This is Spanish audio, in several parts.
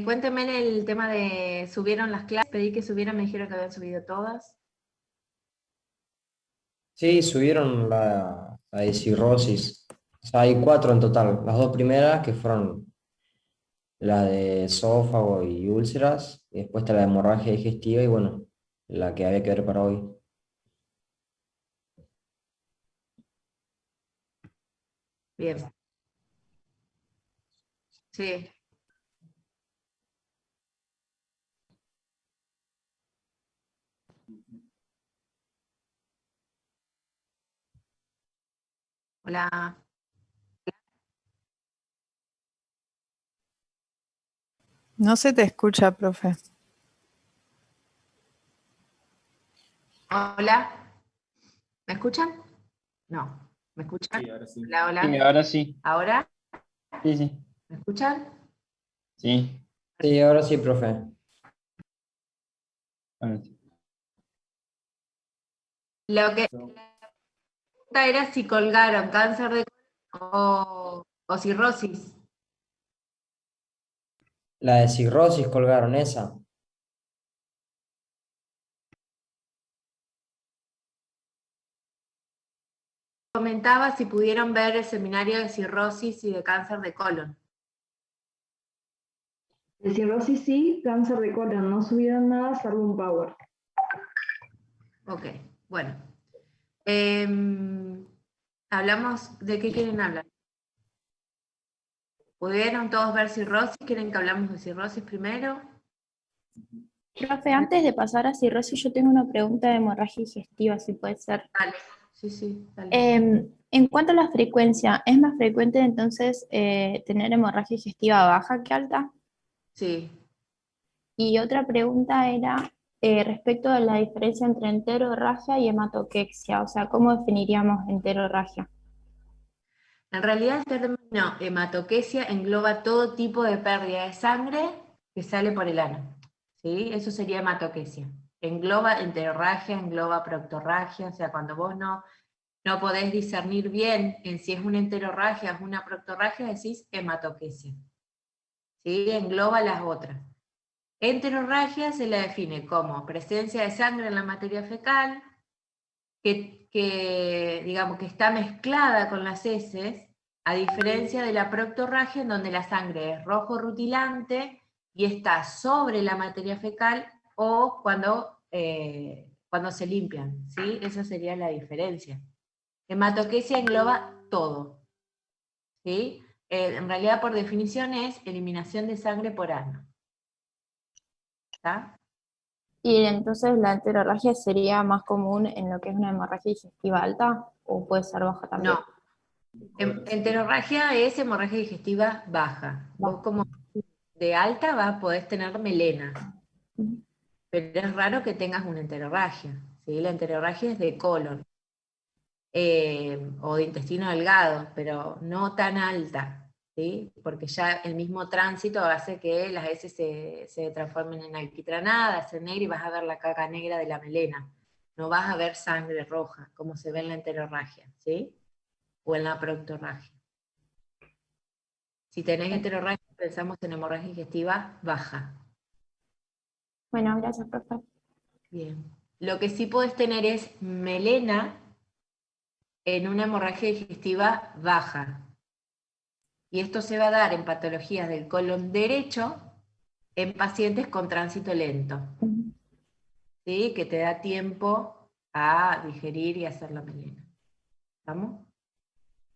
Cuéntenme el tema de subieron las clases, pedí que subieran, me dijeron que habían subido todas. Sí, subieron la de cirrosis. O sea, hay cuatro en total. Las dos primeras que fueron la de esófago y úlceras, y después está la de hemorragia digestiva y bueno, la que había que ver para hoy. Bien, sí. Hola, No se te escucha, profe. hola, ¿me escuchan? No, ¿me escuchan? Sí, ahora sí. Hola, Sí, hola. ahora sí. ¿Ahora? Sí, sí. ¿Me escuchan? Sí. Sí, ahora sí, profe. Ahora sí. Lo que pregunta era si colgaron cáncer de colon o cirrosis. La de cirrosis colgaron esa. Comentaba si pudieron ver el seminario de cirrosis y de cáncer de colon. De cirrosis sí, cáncer de colon, no subieron nada salvo un power. Ok, bueno. Hablamos, ¿de qué quieren hablar? ¿Pudieron todos ver cirrosis? ¿Quieren que hablamos de cirrosis primero? Profe, antes de pasar a cirrosis, yo tengo una pregunta de hemorragia digestiva, si puede ser. Dale, sí, dale. En cuanto a la frecuencia, ¿es más frecuente entonces tener hemorragia digestiva baja que alta? Sí. Y otra pregunta era respecto a la diferencia entre enterorragia y hematoquexia, o sea, ¿cómo definiríamos enterorragia? En realidad el término hematoquesia engloba todo tipo de pérdida de sangre que sale por el ano. ¿Sí? Eso sería hematoquesia. Engloba enterorragia, engloba proctorragia, o sea, cuando vos no podés discernir bien en si es una enterorragia o es una proctorragia, decís hematoquesia. ¿Sí? Engloba las otras. Enterorragia se la define como presencia de sangre en la materia fecal, digamos que está mezclada con las heces, a diferencia de la proctorragia, en donde la sangre es rojo rutilante y está sobre la materia fecal, o cuando se limpian, ¿sí? Esa sería la diferencia. Hematoquesia engloba todo, ¿sí? En realidad, por definición, es eliminación de sangre por ano. ¿Está? Y entonces la enterorragia sería más común en lo que es una hemorragia digestiva alta, o puede ser baja también. No. Enterorragia es hemorragia digestiva baja. Vos como de alta podés tener melena, pero es raro que tengas una enterorragia, ¿sí? La enterorragia es de colon o de intestino delgado, pero no tan alta, ¿sí? Porque ya el mismo tránsito hace que las heces se transformen en alquitranadas, en negra, y vas a ver la caca negra de la melena. No vas a ver sangre roja, como se ve en la enterorragia, ¿sí? O en la proctorragia. Si tenés enterorragia, pensamos en hemorragia digestiva baja. Bueno, gracias, profe. Bien. Lo que sí podés tener es melena en una hemorragia digestiva baja. Y esto se va a dar en patologías del colon derecho en pacientes con tránsito lento, ¿sí? Que te da tiempo a digerir y hacer la melena. ¿Estamos?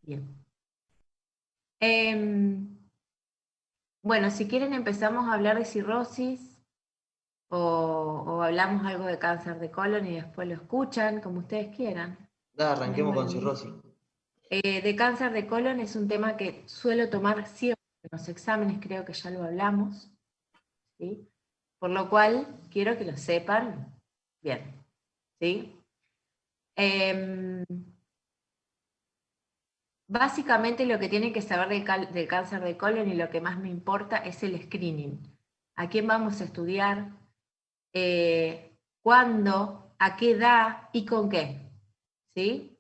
Bien. Bueno, si quieren empezamos a hablar de cirrosis o hablamos algo de cáncer de colon y después lo escuchan, como ustedes quieran. Arranquemos con cirrosis. De cáncer de colon es un tema que suelo tomar siempre en los exámenes, creo que ya lo hablamos, ¿sí? Por lo cual quiero que lo sepan bien, ¿sí? Básicamente lo que tienen que saber del cáncer de colon y lo que más me importa es el screening. ¿A quién vamos a estudiar? Eh, ¿Cuándo? ¿A qué edad? ¿Y con qué? ¿Sí?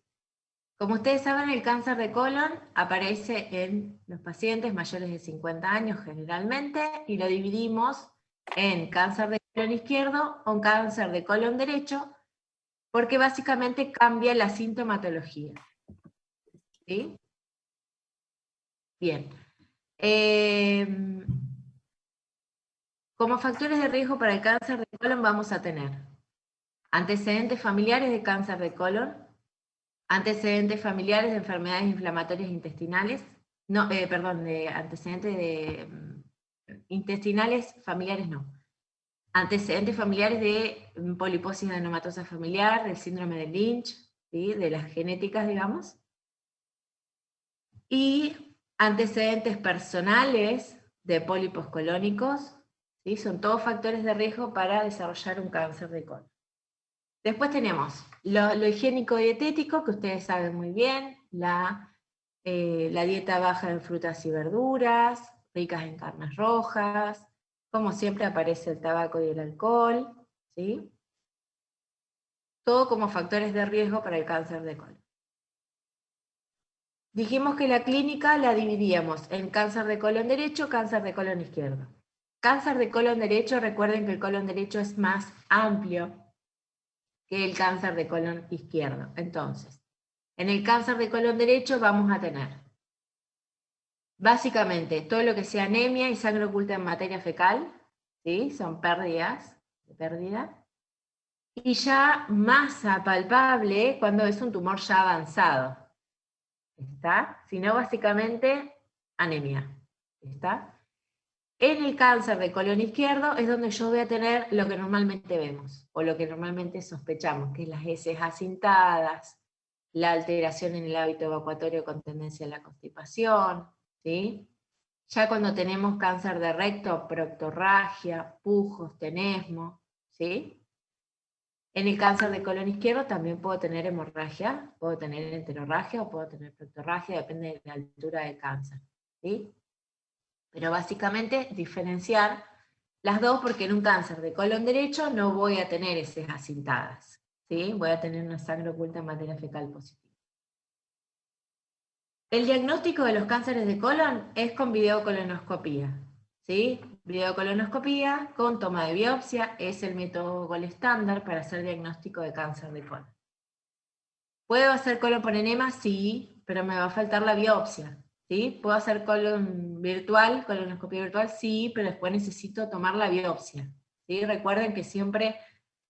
Como ustedes saben, el cáncer de colon aparece en los pacientes mayores de 50 años generalmente, y lo dividimos en cáncer de colon izquierdo o cáncer de colon derecho, porque básicamente cambia la sintomatología. ¿Sí? Bien. Como factores de riesgo para el cáncer de colon vamos a tener antecedentes familiares de cáncer de colon, antecedentes familiares de enfermedades inflamatorias intestinales, de antecedentes de intestinales familiares no. Antecedentes familiares de poliposis adenomatosa familiar, del síndrome de Lynch, ¿sí? De las genéticas, digamos. Y antecedentes personales de pólipos colónicos, ¿sí? Son todos factores de riesgo para desarrollar un cáncer de colon. Después tenemos lo higiénico-dietético, que ustedes saben muy bien, la dieta baja en frutas y verduras, ricas en carnes rojas, como siempre aparece el tabaco y el alcohol, ¿sí? Todo como factores de riesgo para el cáncer de colon. Dijimos que la clínica la dividíamos en cáncer de colon derecho, cáncer de colon izquierdo. Cáncer de colon derecho, recuerden que el colon derecho es más amplio que el cáncer de colon izquierdo. Entonces, en el cáncer de colon derecho vamos a tener básicamente todo lo que sea anemia y sangre oculta en materia fecal, ¿sí? Son pérdidas de pérdida. Y ya masa palpable cuando es un tumor ya avanzado. ¿Está? Sino básicamente anemia. ¿Está? En el cáncer de colon izquierdo es donde yo voy a tener lo que normalmente vemos, o lo que normalmente sospechamos, que es las heces acintadas, la alteración en el hábito evacuatorio con tendencia a la constipación, ¿sí? Ya cuando tenemos cáncer de recto, proctorragia, pujos, tenesmo, ¿sí? En el cáncer de colon izquierdo también puedo tener hemorragia, puedo tener enterorragia o puedo tener proctorragia, depende de la altura del cáncer, ¿sí? Pero básicamente diferenciar las dos, porque en un cáncer de colon derecho no voy a tener heces acintadas, ¿sí? Voy a tener una sangre oculta en materia fecal positiva. El diagnóstico de los cánceres de colon es con videocolonoscopía, ¿sí? Videocolonoscopía con toma de biopsia es el método gold estándar para hacer diagnóstico de cáncer de colon. ¿Puedo hacer colon por enema? Sí, pero me va a faltar la biopsia, ¿sí? ¿Puedo hacer colon virtual, colonoscopia virtual? Sí, pero después necesito tomar la biopsia, ¿sí? Recuerden que siempre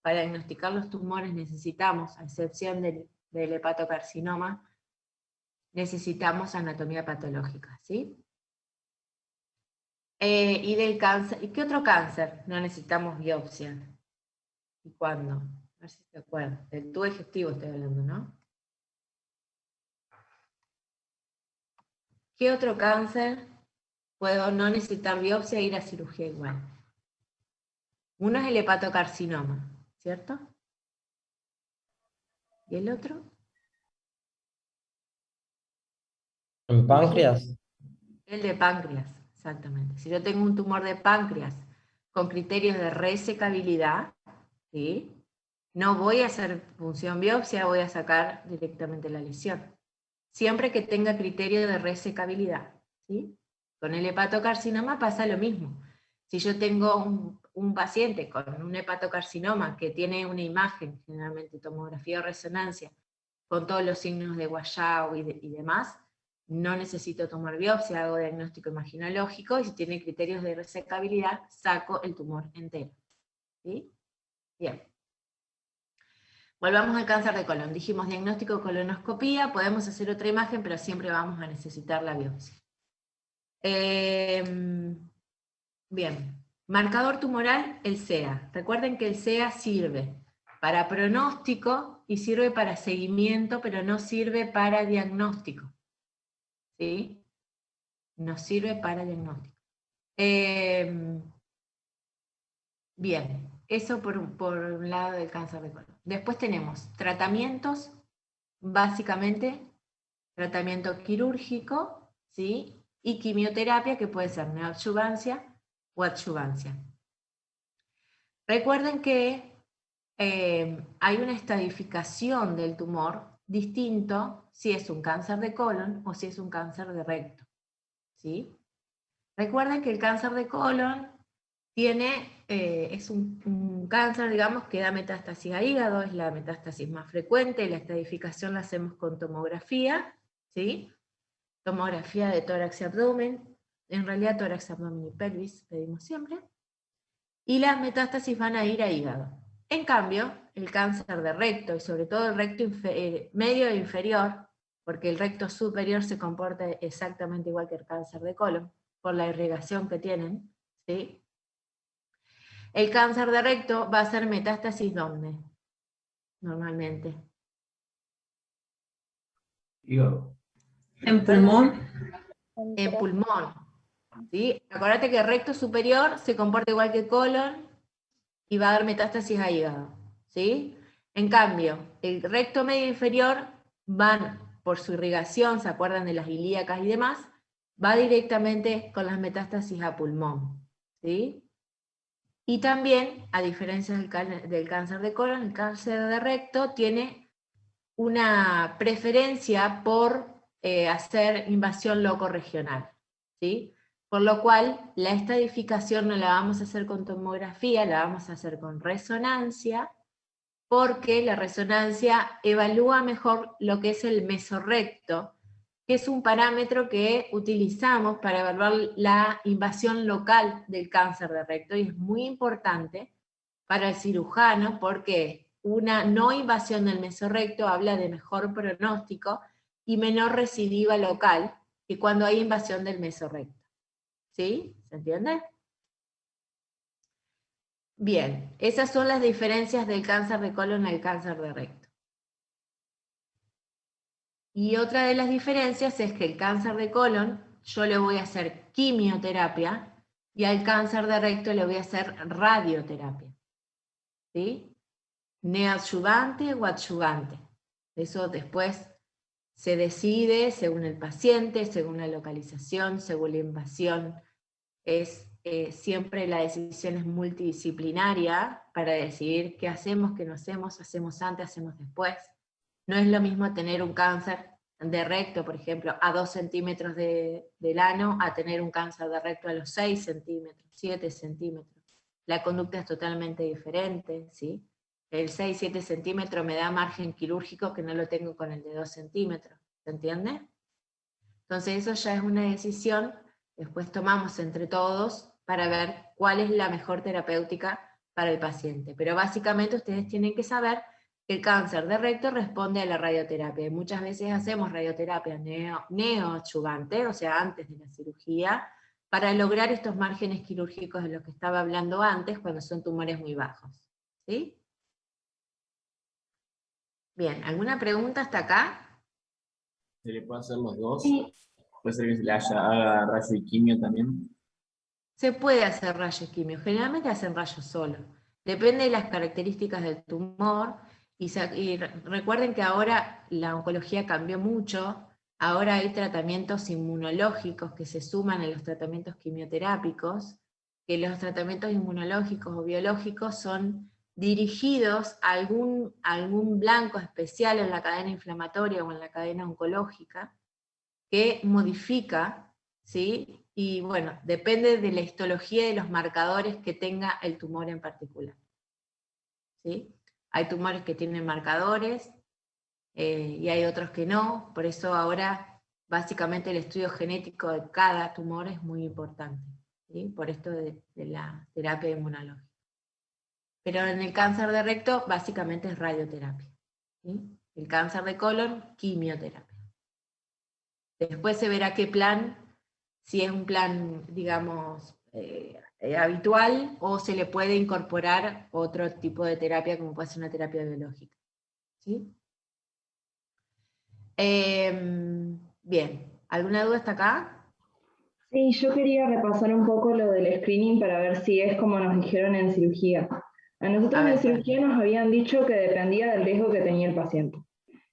para diagnosticar los tumores necesitamos, a excepción del hepatocarcinoma, necesitamos anatomía patológica, ¿sí? Y del cáncer, ¿y qué otro cáncer no necesitamos biopsia? ¿Y cuándo? A ver si se acuerdan. Del tubo digestivo estoy hablando, ¿no? ¿Qué otro cáncer puedo no necesitar biopsia e ir a cirugía igual? Uno es el hepatocarcinoma, ¿cierto? ¿Y el otro? ¿En páncreas? El de páncreas, exactamente. Si yo tengo un tumor de páncreas con criterios de resecabilidad, ¿sí? No voy a hacer punción biopsia, voy a sacar directamente la lesión. Siempre que tenga criterio de resecabilidad, ¿sí? Con el hepatocarcinoma pasa lo mismo. Si yo tengo un paciente con un hepatocarcinoma que tiene una imagen, generalmente tomografía o resonancia, con todos los signos de Guayao y demás, no necesito tomar biopsia, hago diagnóstico imaginológico, y si tiene criterios de resecabilidad, saco el tumor entero. ¿Sí? Bien. Volvamos al cáncer de colon. Dijimos diagnóstico colonoscopía, podemos hacer otra imagen, pero siempre vamos a necesitar la biopsia. Bien. Marcador tumoral, el CEA. Recuerden que el CEA sirve para pronóstico y sirve para seguimiento, pero no sirve para diagnóstico. ¿Sí? No sirve para diagnóstico. Bien, eso por un lado del cáncer de colon. Después tenemos tratamientos, básicamente, tratamiento quirúrgico, ¿sí? Y quimioterapia, que puede ser neoadjuvancia o adjuvancia. Recuerden que hay una estadificación del tumor distinto si es un cáncer de colon o si es un cáncer de recto. ¿Sí? Recuerden que el cáncer de colon es un cáncer, digamos, que da metástasis a hígado, es la metástasis más frecuente, la estadificación la hacemos con tomografía, ¿sí? Tomografía de tórax y abdomen, en realidad tórax, abdomen y pelvis pedimos siempre, y las metástasis van a ir a hígado. En cambio, el cáncer de recto, y sobre todo el recto medio e inferior, porque el recto superior se comporta exactamente igual que el cáncer de colon, por la irrigación que tienen, ¿sí? El cáncer de recto va a ser metástasis ¿dónde? Normalmente. En pulmón. En pulmón. ¿Sí? Acordate que el recto superior se comporta igual que colon y va a dar metástasis a hígado. ¿Sí? En cambio, el recto medio inferior van por su irrigación, ¿se acuerdan de las ilíacas y demás? Va directamente con las metástasis a pulmón. ¿Sí? Y también, a diferencia del cáncer de colon, el cáncer de recto tiene una preferencia por hacer invasión locorregional, ¿sí? Por lo cual, la estadificación no la vamos a hacer con tomografía, la vamos a hacer con resonancia, porque la resonancia evalúa mejor lo que es el mesorrecto, que es un parámetro que utilizamos para evaluar la invasión local del cáncer de recto, y es muy importante para el cirujano porque una no invasión del mesorrecto habla de mejor pronóstico y menor recidiva local que cuando hay invasión del mesorrecto. ¿Sí? ¿Se entiende? Bien, esas son las diferencias del cáncer de colon al cáncer de recto. Y otra de las diferencias es que el cáncer de colon yo le voy a hacer quimioterapia y al cáncer de recto le voy a hacer radioterapia. ¿Sí? Neoadyuvante o adyuvante. Eso después se decide según el paciente, según la localización, según la invasión. Siempre la decisión es multidisciplinaria para decidir qué hacemos, qué no hacemos antes, hacemos después. No es lo mismo tener un cáncer de recto, por ejemplo, a 2 centímetros del ano, a tener un cáncer de recto a los 6 centímetros, 7 centímetros. La conducta es totalmente diferente, ¿sí? El 6-7 centímetros me da margen quirúrgico que no lo tengo con el de 2 centímetros, ¿se entiende? Entonces eso ya es una decisión, después tomamos entre todos para ver cuál es la mejor terapéutica para el paciente. Pero básicamente ustedes tienen que saber que el cáncer de recto responde a la radioterapia, y muchas veces hacemos radioterapia neoadyuvante, o sea, antes de la cirugía, para lograr estos márgenes quirúrgicos de los que estaba hablando antes, cuando son tumores muy bajos. ¿Sí? Bien, ¿alguna pregunta hasta acá? ¿Se le puede hacer los dos? Sí. ¿Puede ser que se le haga rayo y quimio también? Se puede hacer rayos quimio, generalmente hacen rayos solo. Depende de las características del tumor, y recuerden que ahora la oncología cambió mucho, ahora hay tratamientos inmunológicos que se suman a los tratamientos quimioterápicos, que los tratamientos inmunológicos o biológicos son dirigidos a algún blanco especial en la cadena inflamatoria o en la cadena oncológica, que modifica, ¿sí? Y bueno, depende de la histología de los marcadores que tenga el tumor en particular. ¿Sí? Hay tumores que tienen marcadores y hay otros que no, por eso ahora básicamente el estudio genético de cada tumor es muy importante, ¿sí? Por esto de la terapia inmunológica. Pero en el cáncer de recto básicamente es radioterapia, ¿sí? El cáncer de colon, quimioterapia. Después se verá qué plan, si es un plan, digamos, habitual, o se le puede incorporar otro tipo de terapia, como puede ser una terapia biológica. ¿Sí? Bien, ¿alguna duda hasta acá? Sí, yo quería repasar un poco lo del screening para ver si es como nos dijeron en cirugía. A nosotros en cirugía nos habían dicho que dependía del riesgo que tenía el paciente.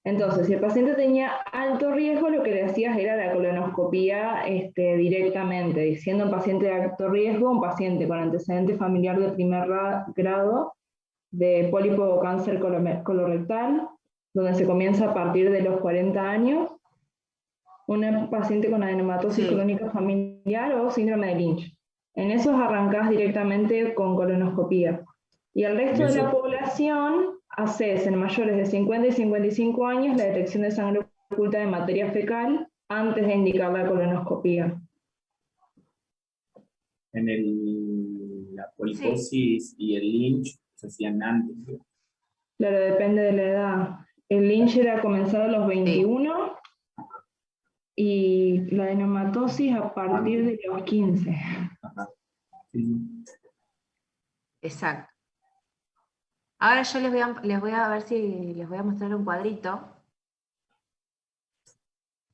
Entonces, si el paciente tenía alto riesgo, lo que le hacías era la colonoscopía directamente, diciendo un paciente de alto riesgo, un paciente con antecedente familiar de primer grado de pólipo o cáncer colorectal, donde se comienza a partir de los 40 años, una paciente con adenomatosis Sí. crónica familiar o síndrome de Lynch. En esos arrancás directamente con colonoscopía. Y el resto de la población haces en mayores de 50 y 55 años la detección de sangre oculta de materia fecal antes de indicar la colonoscopía. La poliposis y el Lynch se hacían antes, ¿sí? Claro, depende de la edad. El Lynch era comenzado a los 21 y la adenomatosis a partir de los 15. Ajá. Sí. Exacto. Ahora yo les voy a ver si les voy a mostrar un cuadrito.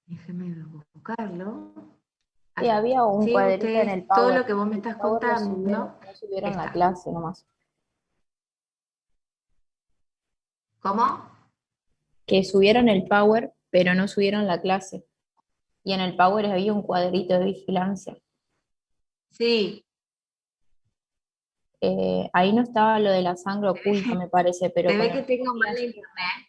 Déjenme buscarlo. Sí, había un Sí, cuadrito en ustedes, el todo Power. lo que vos me El estás Power contando, no subieron la está. clase nomás. ¿Cómo? Que subieron el Power, pero no subieron la clase. Y en el Power había un cuadrito de vigilancia. Sí, Ahí no estaba lo de la sangre oculta, me parece, pero se con ve que tengo mala internet.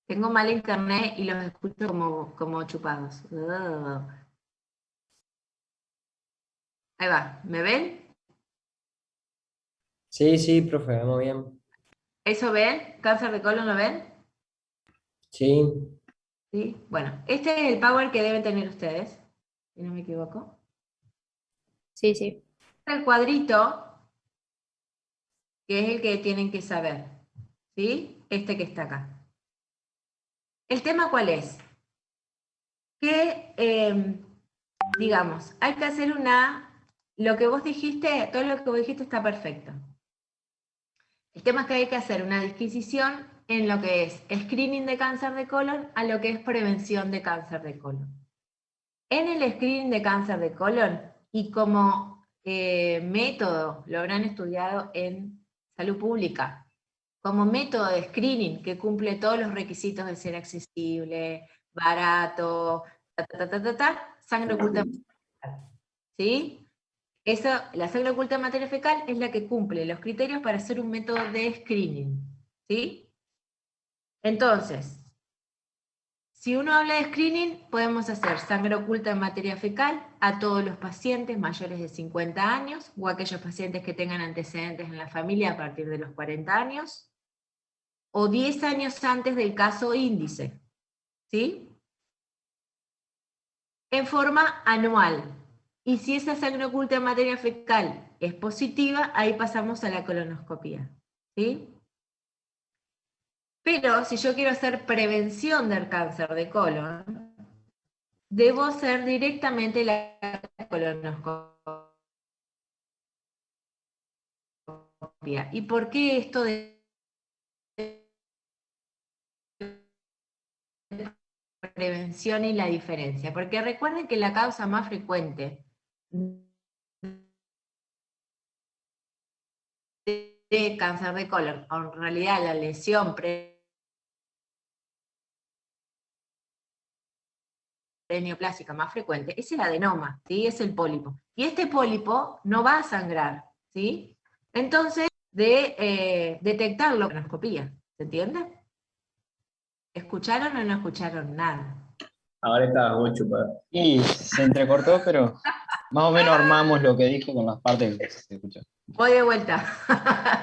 Tengo mala internet y los escucho como chupados. Ugh. Ahí va, ¿me ven? Sí, sí, profe, vamos bien. ¿Eso ven? ¿Cáncer de colon lo ven? Sí, ¿Sí? Bueno, este es el power que deben tener ustedes, si no me equivoco. Sí, sí. El cuadrito, que es el que tienen que saber, ¿sí? Este que está acá. ¿El tema cuál es? Que, digamos, hay que hacer lo que vos dijiste, todo lo que vos dijiste está perfecto. El tema es que hay que hacer una disquisición en lo que es screening de cáncer de colon a lo que es prevención de cáncer de colon. En el screening de cáncer de colon, y como método, lo habrán estudiado en salud pública, como método de screening que cumple todos los requisitos de ser accesible, barato, sangre oculta, ¿sí? La sangre oculta de materia fecal es la que cumple los criterios para ser un método de screening, ¿sí? Entonces, si uno habla de screening, podemos hacer sangre oculta en materia fecal a todos los pacientes mayores de 50 años o aquellos pacientes que tengan antecedentes en la familia a partir de los 40 años o 10 años antes del caso índice, ¿sí? En forma anual. Y si esa sangre oculta en materia fecal es positiva, ahí pasamos a la colonoscopía, ¿sí? Pero si yo quiero hacer prevención del cáncer de colon, debo hacer directamente la colonoscopia. ¿Y por qué esto de prevención y la diferencia? Porque recuerden que la causa más frecuente de cáncer de colon, o en realidad la lesión neoplásica más frecuente, es el adenoma, ¿sí? Es el pólipo. Y este pólipo no va a sangrar, ¿sí? Entonces, de detectarlo con colonoscopía, ¿se entiende? ¿Escucharon o no escucharon nada? Ahora estabas vos chupado. Y se entrecortó, pero más o menos armamos lo que dijo con las partes que se escuchó. Voy de vuelta.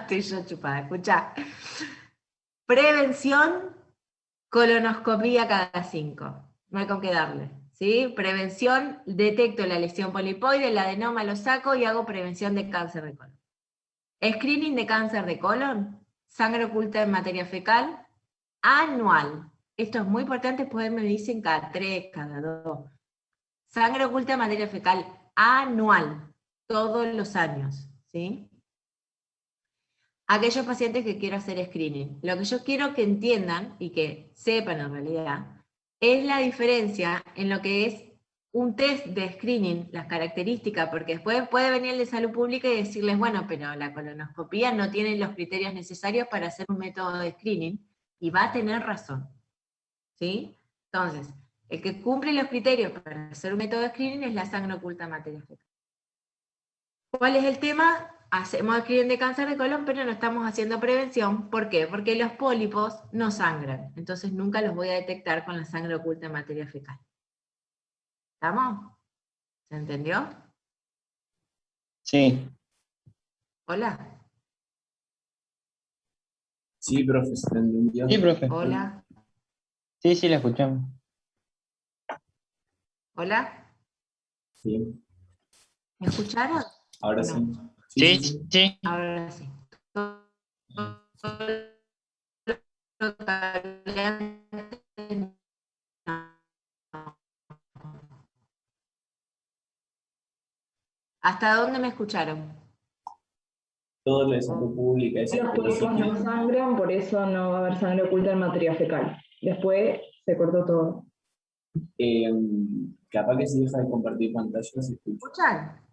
Estoy yo chupada, escuchá. Prevención, colonoscopía cada 5. No hay con qué darle. ¿Sí? Prevención, detecto la lesión polipoide, el adenoma lo saco y hago prevención de cáncer de colon. Screening de cáncer de colon, sangre oculta en materia fecal, anual. Esto es muy importante, pues me dicen cada 3, cada 2. Sangre oculta en materia fecal, anual, todos los años, ¿sí? Aquellos pacientes que quiero hacer screening. Lo que yo quiero que entiendan, y que sepan en realidad, es la diferencia en lo que es un test de screening, las características, porque después puede venir el de salud pública y decirles, bueno, pero la colonoscopía no tiene los criterios necesarios para hacer un método de screening, y va a tener razón, ¿sí? Entonces, el que cumple los criterios para hacer un método de screening es la sangre oculta en materia fecal. ¿Cuál es el tema? hacemos screening de cáncer de colon, pero no estamos haciendo prevención. ¿Por qué? Porque los pólipos no sangran, entonces nunca los voy a detectar con la sangre oculta en materia fecal. ¿Estamos? ¿Se entendió? Sí, Hola. Sí, profe, se te entendió. sí, profe. Hola. Sí, sí, la escuchamos. Hola. Sí, ¿Me escucharon? ahora No. sí. Sí, sí, Sí, sí. sí. Ahora sí. ¿Hasta dónde me escucharon? Todo lo de salud pública, ese Los pólipos no sangran, por eso no va a haber sangre oculta en materia fecal. Después se cortó todo. capaz que si deja de compartir pantalla se escucha. ¿Escuchan?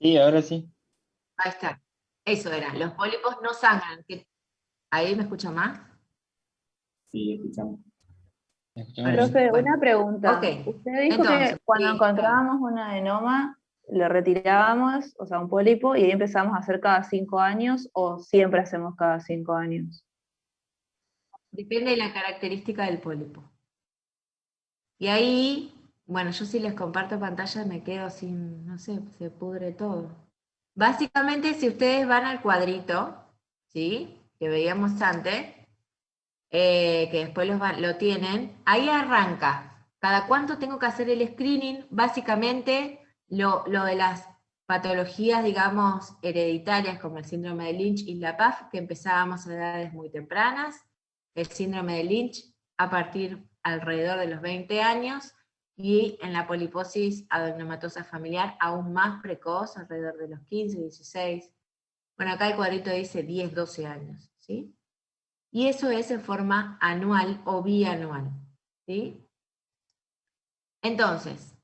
Sí, ahora sí. Ahí está. Eso era. Los pólipos no sangran. ¿Ahí me escuchan más? Sí, escuchamos. La escuchamos Ahora bien. sí. Profe, Bueno. una pregunta. Ok. Usted dijo Entonces, que cuando sí, encontrábamos un adenoma, le retirábamos, o sea, un pólipo, y ahí empezamos a hacer cada 5 años, o siempre hacemos cada 5 años. depende de la característica del pólipo. Y ahí, bueno, yo si les comparto pantalla me quedo sin, no sé, se pudre todo. Básicamente, si ustedes van al cuadrito, ¿sí? Que veíamos antes, que después lo tienen, ahí arranca. ¿Cada cuánto tengo que hacer el screening? Básicamente, lo de las patologías, digamos, hereditarias, como el síndrome de Lynch y la PAF, que empezábamos a edades muy tempranas, el síndrome de Lynch a partir alrededor de los 20 años, y en la poliposis adenomatosa familiar aún más precoz, alrededor de los 15, 16. Bueno, acá el cuadrito dice 10, 12 años, ¿sí? Y eso es en forma anual o bianual, ¿sí? Entonces,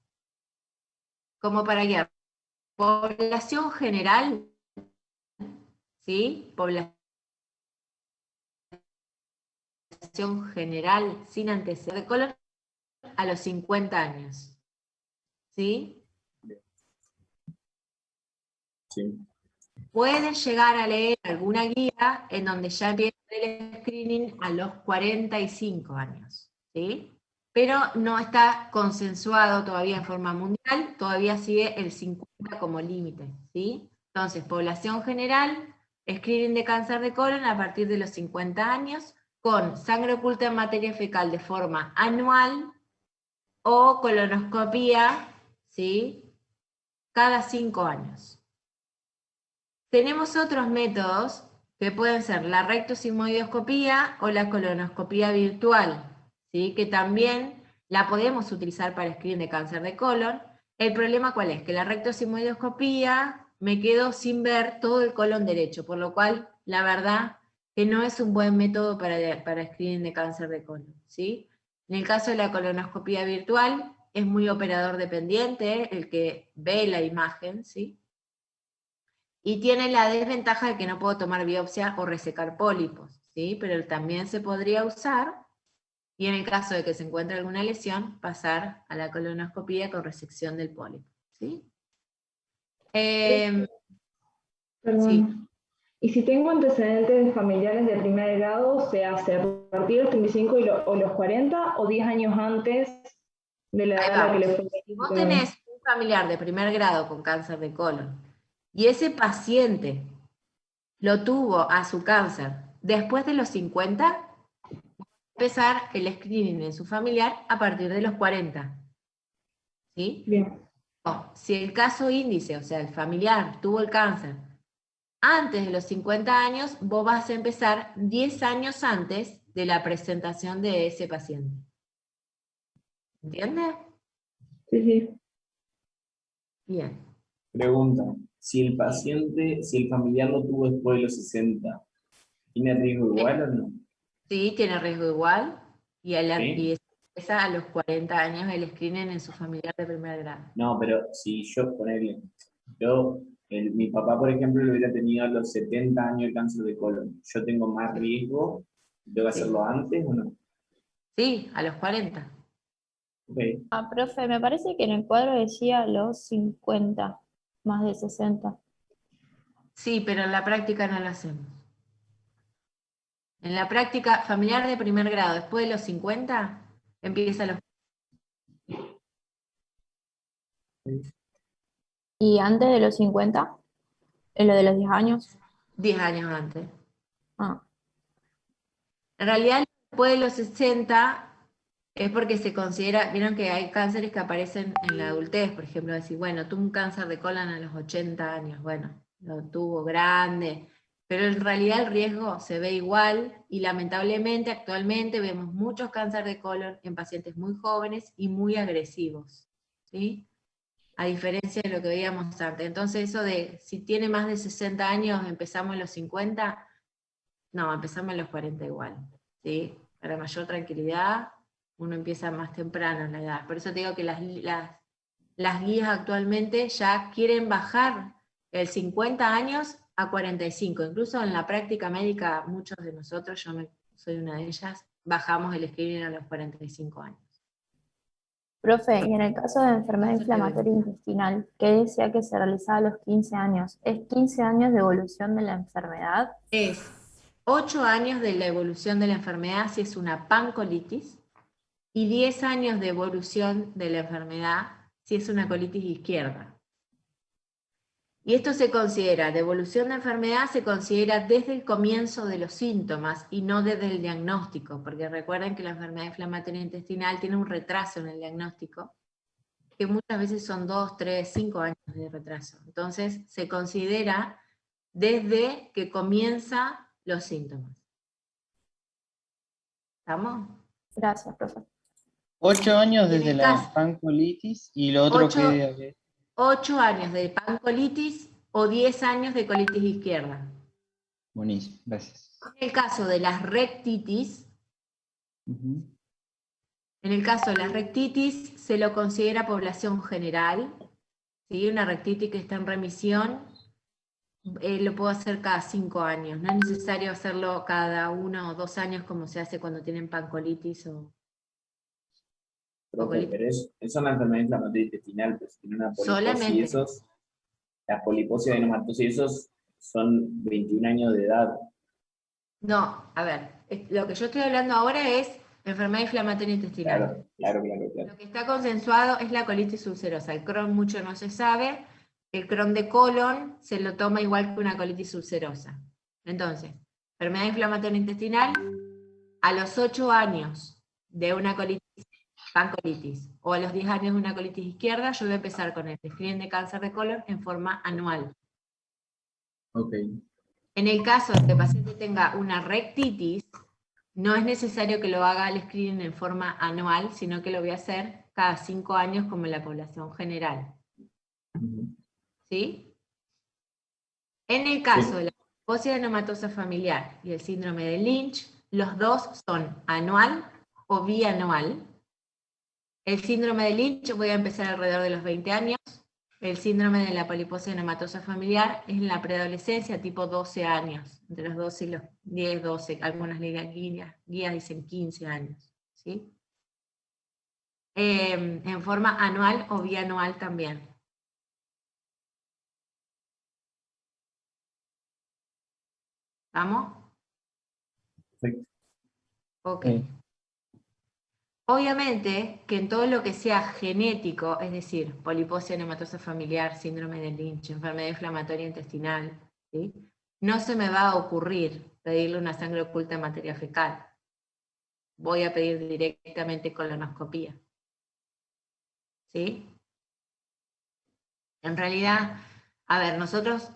como para guiar, población general, ¿sí? Población general sin antecedentes de colon a los 50 años, ¿sí? Sí. Pueden llegar a leer alguna guía en donde ya empieza el screening a los 45 años, ¿sí? Pero no está consensuado todavía en forma mundial, todavía sigue el 50 como límite, ¿sí? Entonces, población general, screening de cáncer de colon a partir de los 50 años, con sangre oculta en materia fecal de forma anual o colonoscopía, ¿sí? Cada 5 años. Tenemos otros métodos que pueden ser la rectosigmoidoscopía o la colonoscopía virtual, ¿sí? Que también la podemos utilizar para screening de cáncer de colon. El problema ¿cuál es? Que la rectosigmoidoscopía me quedo sin ver todo el colon derecho, por lo cual la verdad que no es un buen método para screening de cáncer de colon, ¿sí? En el caso de la colonoscopía virtual es muy operador dependiente el que ve la imagen, ¿sí? Y tiene la desventaja de que no puedo tomar biopsia o resecar pólipos, ¿sí? Pero también se podría usar, y en el caso de que se encuentre alguna lesión, pasar a la colonoscopía con resección del pólipo, ¿sí? Sí. Perdón. Y si tengo antecedentes familiares de primer grado, ¿se hace a partir de los 35 o los 40 o 10 años antes de la Ahí edad a la que le vamos. fue Si vos diagnosticado? tenés un familiar de primer grado con cáncer de colon, y ese paciente lo tuvo a su cáncer después de los 50, empezar el screening en su familiar a partir de los 40, ¿sí? Bien. No, si el caso índice, o sea, el familiar tuvo el cáncer antes de los 50 años, vos vas a empezar 10 años antes de la presentación de ese paciente. ¿Entiendes? Sí, sí. Bien. Pregunta, si el paciente, si el familiar lo tuvo después de los 60, ¿tiene riesgo igual o no? Sí, tiene riesgo igual, y ¿Sí? empieza a los 40 años el screening en su familiar de primer grado. No, pero si yo, mi papá, por ejemplo, lo hubiera tenido a los 70 años de cáncer de colon. ¿Yo tengo más riesgo? ¿Debo Sí. hacerlo antes o no? Sí, a los 40. Ok. Ah, profe, me parece que en el cuadro decía los 50. más de 60. Sí, pero en la práctica no lo hacemos. En la práctica familiar de primer grado, después de los 50, empieza los... ¿Y antes de los 50? ¿En lo de los 10 años? 10 años antes. Ah, En realidad, después de los 60 es porque se considera, vieron que hay cánceres que aparecen en la adultez, por ejemplo, decir, bueno, tuvo un cáncer de colon a los 80 años, bueno, lo tuvo grande, pero en realidad el riesgo se ve igual y lamentablemente actualmente vemos muchos cánceres de colon en pacientes muy jóvenes y muy agresivos, ¿sí? A diferencia de lo que veíamos antes. Entonces eso de si tiene más de 60 años, empezamos en los 50, no, empezamos en los 40 igual, ¿sí? Para mayor tranquilidad, uno empieza más temprano en la edad. Por eso te digo que las guías actualmente ya quieren bajar el 50 años a 45. Incluso en la práctica médica, muchos de nosotros, soy una de ellas, bajamos el screening a los 45 años. profe, y en el caso de enfermedad inflamatoria intestinal, que decía que se realizaba a los 15 años, ¿es 15 años de evolución de la enfermedad? Es 8 años de la evolución de la enfermedad si es una pancolitis, y 10 años de evolución de la enfermedad si es una colitis izquierda. Y esto se considera, de evolución de enfermedad, se considera desde el comienzo de los síntomas y no desde el diagnóstico, porque recuerden que la enfermedad inflamatoria intestinal tiene un retraso en el diagnóstico, que muchas veces son 2, 3, 5 años de retraso. Entonces se considera desde que comienzan los síntomas. ¿Estamos? Gracias, profe. 8 años Y en desde el la caso- pancolitis y lo otro 8 que... 8 años de pancolitis o 10 años de colitis izquierda. Buenísimo, gracias. En el caso de las rectitis, Ujú. en el caso de la rectitis se lo considera población general, ¿sí? Una rectitis que está en remisión, lo puedo hacer cada 5 años, no es necesario hacerlo cada 1 o 2 años como se hace cuando tienen pancolitis o Profe, colitis. pero eso es una enfermedad inflamatoria intestinal, pues tiene una poliposis y Solamente. esos, las poliposis adenomatosis y esos son 21 años de edad. No, a ver, lo que yo estoy hablando ahora es enfermedad inflamatoria intestinal. Claro. Lo que está consensuado es la colitis ulcerosa. El Crohn mucho no se sabe. El Crohn de colon se lo toma igual que una colitis ulcerosa. Entonces, enfermedad inflamatoria intestinal, a los 8 años de una pancolitis o a los 10 años de una colitis izquierda, yo voy a empezar con el screening de cáncer de colon en forma anual. Ok. En el caso de que el paciente tenga una rectitis, no es necesario que lo haga el screening en forma anual, sino que lo voy a hacer cada 5 años como en la población general. ¿Sí? En el caso de la poliposis adenomatosa familiar y el síndrome de Lynch, los dos son anual o bianual. El síndrome de Lynch voy a empezar alrededor de los 20 años. El síndrome de la poliposis adenomatosa familiar es en la preadolescencia, tipo 12 años, entre los 12 y los 10, 12, algunas guías dicen 15 años, ¿sí? En forma anual o bianual también. ¿Vamos? Perfecto. Ok. Sí. Obviamente que en todo lo que sea genético, es decir, poliposis adenomatosa familiar, síndrome de Lynch, enfermedad inflamatoria intestinal, ¿sí? No se me va a ocurrir pedirle una sangre oculta en materia fecal. Voy a pedir directamente colonoscopía. ¿Sí? En realidad, a ver, nosotros,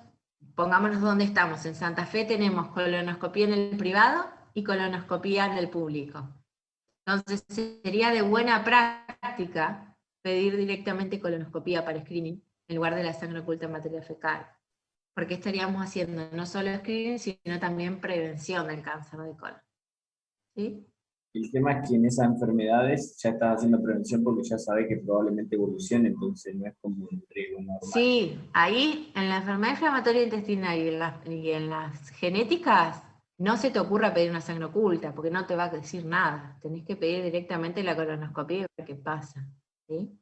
pongámonos donde estamos. En Santa Fe tenemos colonoscopía en el privado y colonoscopía en el público. Entonces, sería de buena práctica pedir directamente colonoscopía para screening, en lugar de la sangre oculta en materia fecal. Porque estaríamos haciendo no solo screening, sino también prevención del cáncer de colon. ¿Sí? El tema es que en esas enfermedades ya estás haciendo prevención porque ya sabes que probablemente evolucione, entonces no es como un riesgo normal. Sí, ahí en la enfermedad inflamatoria intestinal y en las genéticas, no se te ocurra pedir una sangre oculta, porque no te va a decir nada. Tenés que pedir directamente la colonoscopia y ver qué pasa. ¿Sí?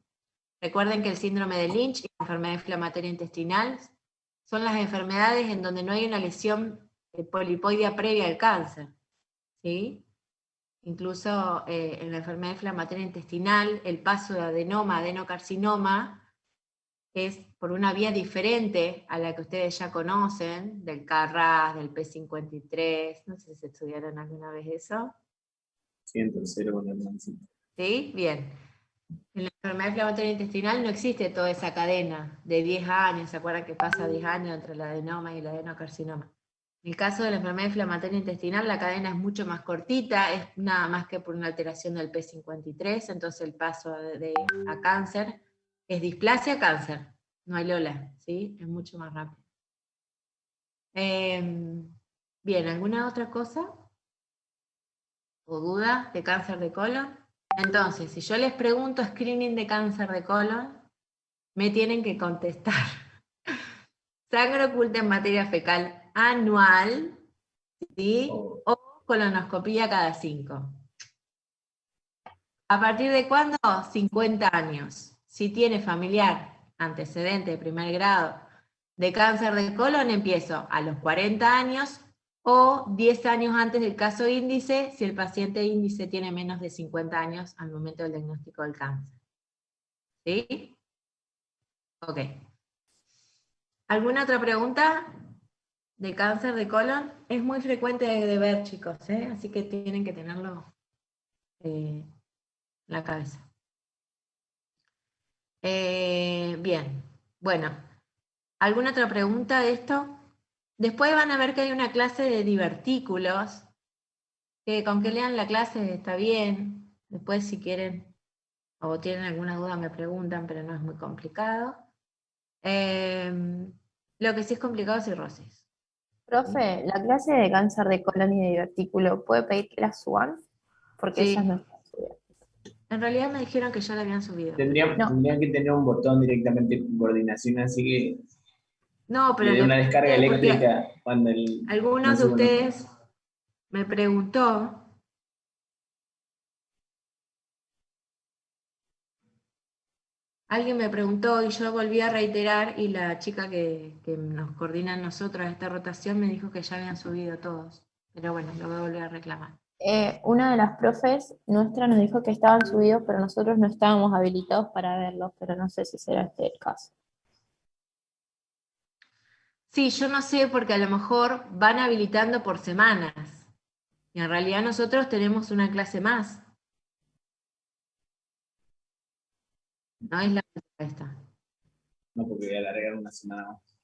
Recuerden que el síndrome de Lynch y la enfermedad inflamatoria intestinal son las enfermedades en donde no hay una lesión polipoidea previa al cáncer, ¿sí? Incluso en la enfermedad inflamatoria intestinal, el paso de adenoma a adenocarcinoma es por una vía diferente a la que ustedes ya conocen, del KRAS, del P53, no sé si estudiaron alguna vez eso. Sí, en tercero con el mancito. ¿Sí? Bien. En la enfermedad inflamatoria intestinal no existe toda esa cadena de 10 años, ¿se acuerdan que pasa 10 años entre el adenoma y el adenocarcinoma? En el caso de la enfermedad inflamatoria intestinal, la cadena es mucho más cortita, es nada más que por una alteración del P53, entonces el paso a cáncer es displasia a cáncer, no hay Lola, ¿sí? Es mucho más rápido. Bien, ¿alguna otra cosa? ¿O duda de cáncer de colon? Entonces, si yo les pregunto screening de cáncer de colon, me tienen que contestar. Sangre oculta en materia fecal anual, ¿sí? O colonoscopía cada 5. ¿A partir de cuándo? 50 años. Si tiene familiar antecedente de primer grado de cáncer de colon, empiezo a los 40 años o 10 años antes del caso índice, si el paciente índice tiene menos de 50 años al momento del diagnóstico del cáncer. ¿Sí? Ok. ¿Alguna otra pregunta de cáncer de colon? Es muy frecuente de ver, chicos, ¿eh? Así que tienen que tenerlo en la cabeza. Bien, bueno. ¿Alguna otra pregunta de esto? Después van a ver que hay una clase de divertículos, que con que lean la clase está bien. Después si quieren o tienen alguna duda me preguntan, pero no es muy complicado. Lo que sí es complicado es cirrosis. Profe, la clase de cáncer de colon y de divertículo, ¿puede pedir que la suban? Porque Sí. esas no están subidas. En realidad me dijeron que ya la habían subido. Tendrían que tener un botón directamente con coordinación, así que No, pero le dé una descarga porque eléctrica cuando algunos de ustedes me preguntó. Alguien me preguntó y yo volví a reiterar y la chica que nos coordina a nosotros esta rotación me dijo que ya habían subido todos. Pero bueno, lo voy a volver a reclamar. Una de las profes nuestra nos dijo que estaban subidos, pero nosotros no estábamos habilitados para verlos, pero no sé si será este el caso. Sí, yo no sé porque a lo mejor van habilitando por semanas. Y en realidad nosotros tenemos una clase más. No es la esta. No, porque alargaron una semana más.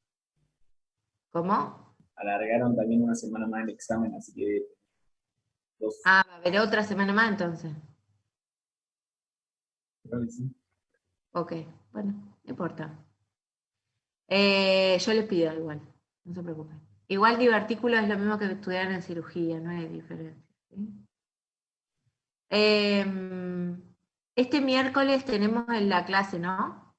¿Cómo? Alargaron también una semana más el examen, así que... Ah, va a haber otra semana más entonces. Creo que sí. Ok, bueno, no importa. Yo les pido igual, no se preocupen. Igual divertículo es lo mismo que estudiar en cirugía, no hay diferencia. ¿Sí? Este miércoles tenemos en la clase, ¿no?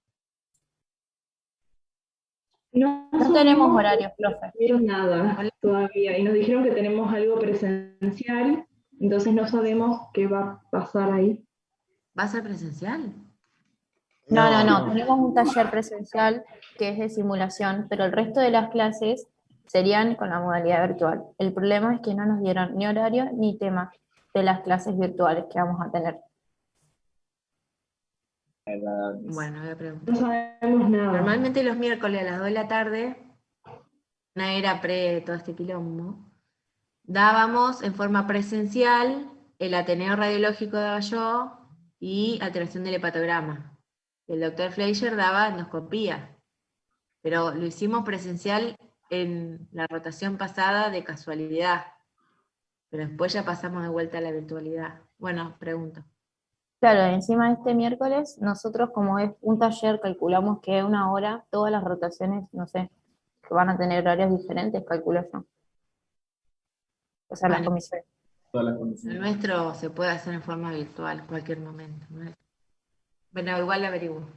No tenemos horarios, profe. No dieron nada todavía y nos dijeron que tenemos algo presencial, entonces no sabemos qué va a pasar ahí. ¿Va a ser presencial? No. Tenemos un taller presencial que es de simulación, pero el resto de las clases serían con la modalidad virtual. El problema es que no nos dieron ni horario ni tema de las clases virtuales que vamos a tener. Bueno, voy a preguntar. No sabemos nada. Normalmente los miércoles a las 2 de la tarde, una era todo este quilombo, dábamos en forma presencial el Ateneo Radiológico daba yo y alteración del hepatograma. El doctor Fleischer daba endoscopía, pero lo hicimos presencial en la rotación pasada de casualidad, pero después ya pasamos de vuelta a la virtualidad. Bueno, pregunto. Claro, encima de este miércoles, nosotros como es un taller, calculamos que 1 hora, todas las rotaciones, no sé, que van a tener horarios diferentes, calculo yo. O sea, las Bueno, comisiones. el nuestro se puede hacer en forma virtual en cualquier momento, ¿no? Bueno, igual averiguo.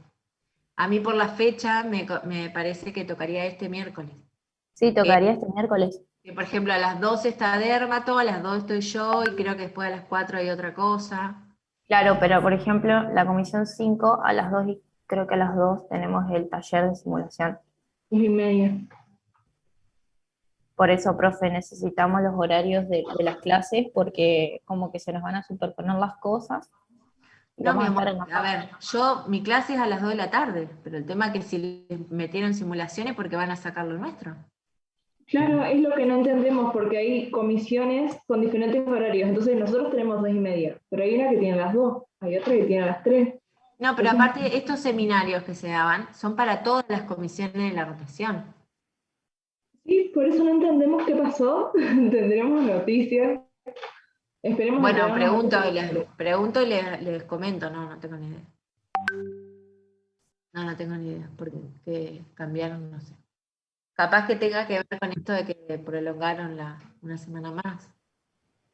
A mí por la fecha me parece que tocaría este miércoles. Sí, tocaría este miércoles. Que, por ejemplo, a las 12 está Dermato, a las 2 estoy yo y creo que después a las 4 hay otra cosa. Claro, pero por ejemplo, la comisión 5 a las 2 creo que a las 2 tenemos el taller de simulación. 2:30. Por eso, profe, necesitamos los horarios de las clases porque como que se nos van a superponer las cosas. Y No, vamos mi a estar amor, en la a ver, mi clase es a las 2 de la tarde, pero el tema es que si les metieron simulaciones porque van a sacar lo nuestro. Claro, es lo que no entendemos porque hay comisiones con diferentes horarios. Entonces nosotros tenemos 2:30, pero hay una que tiene las 2, hay otra que tiene las 3. No, pero Entonces, aparte estos seminarios que se daban son para todas las comisiones de la rotación. sí, por eso no entendemos qué pasó. Tendremos noticias. Esperemos Bueno, enterarnos. pregunto y les comento, no tengo ni idea. No tengo ni idea, porque que cambiaron, no sé. Capaz que tenga que ver con esto de que prolongaron una semana más.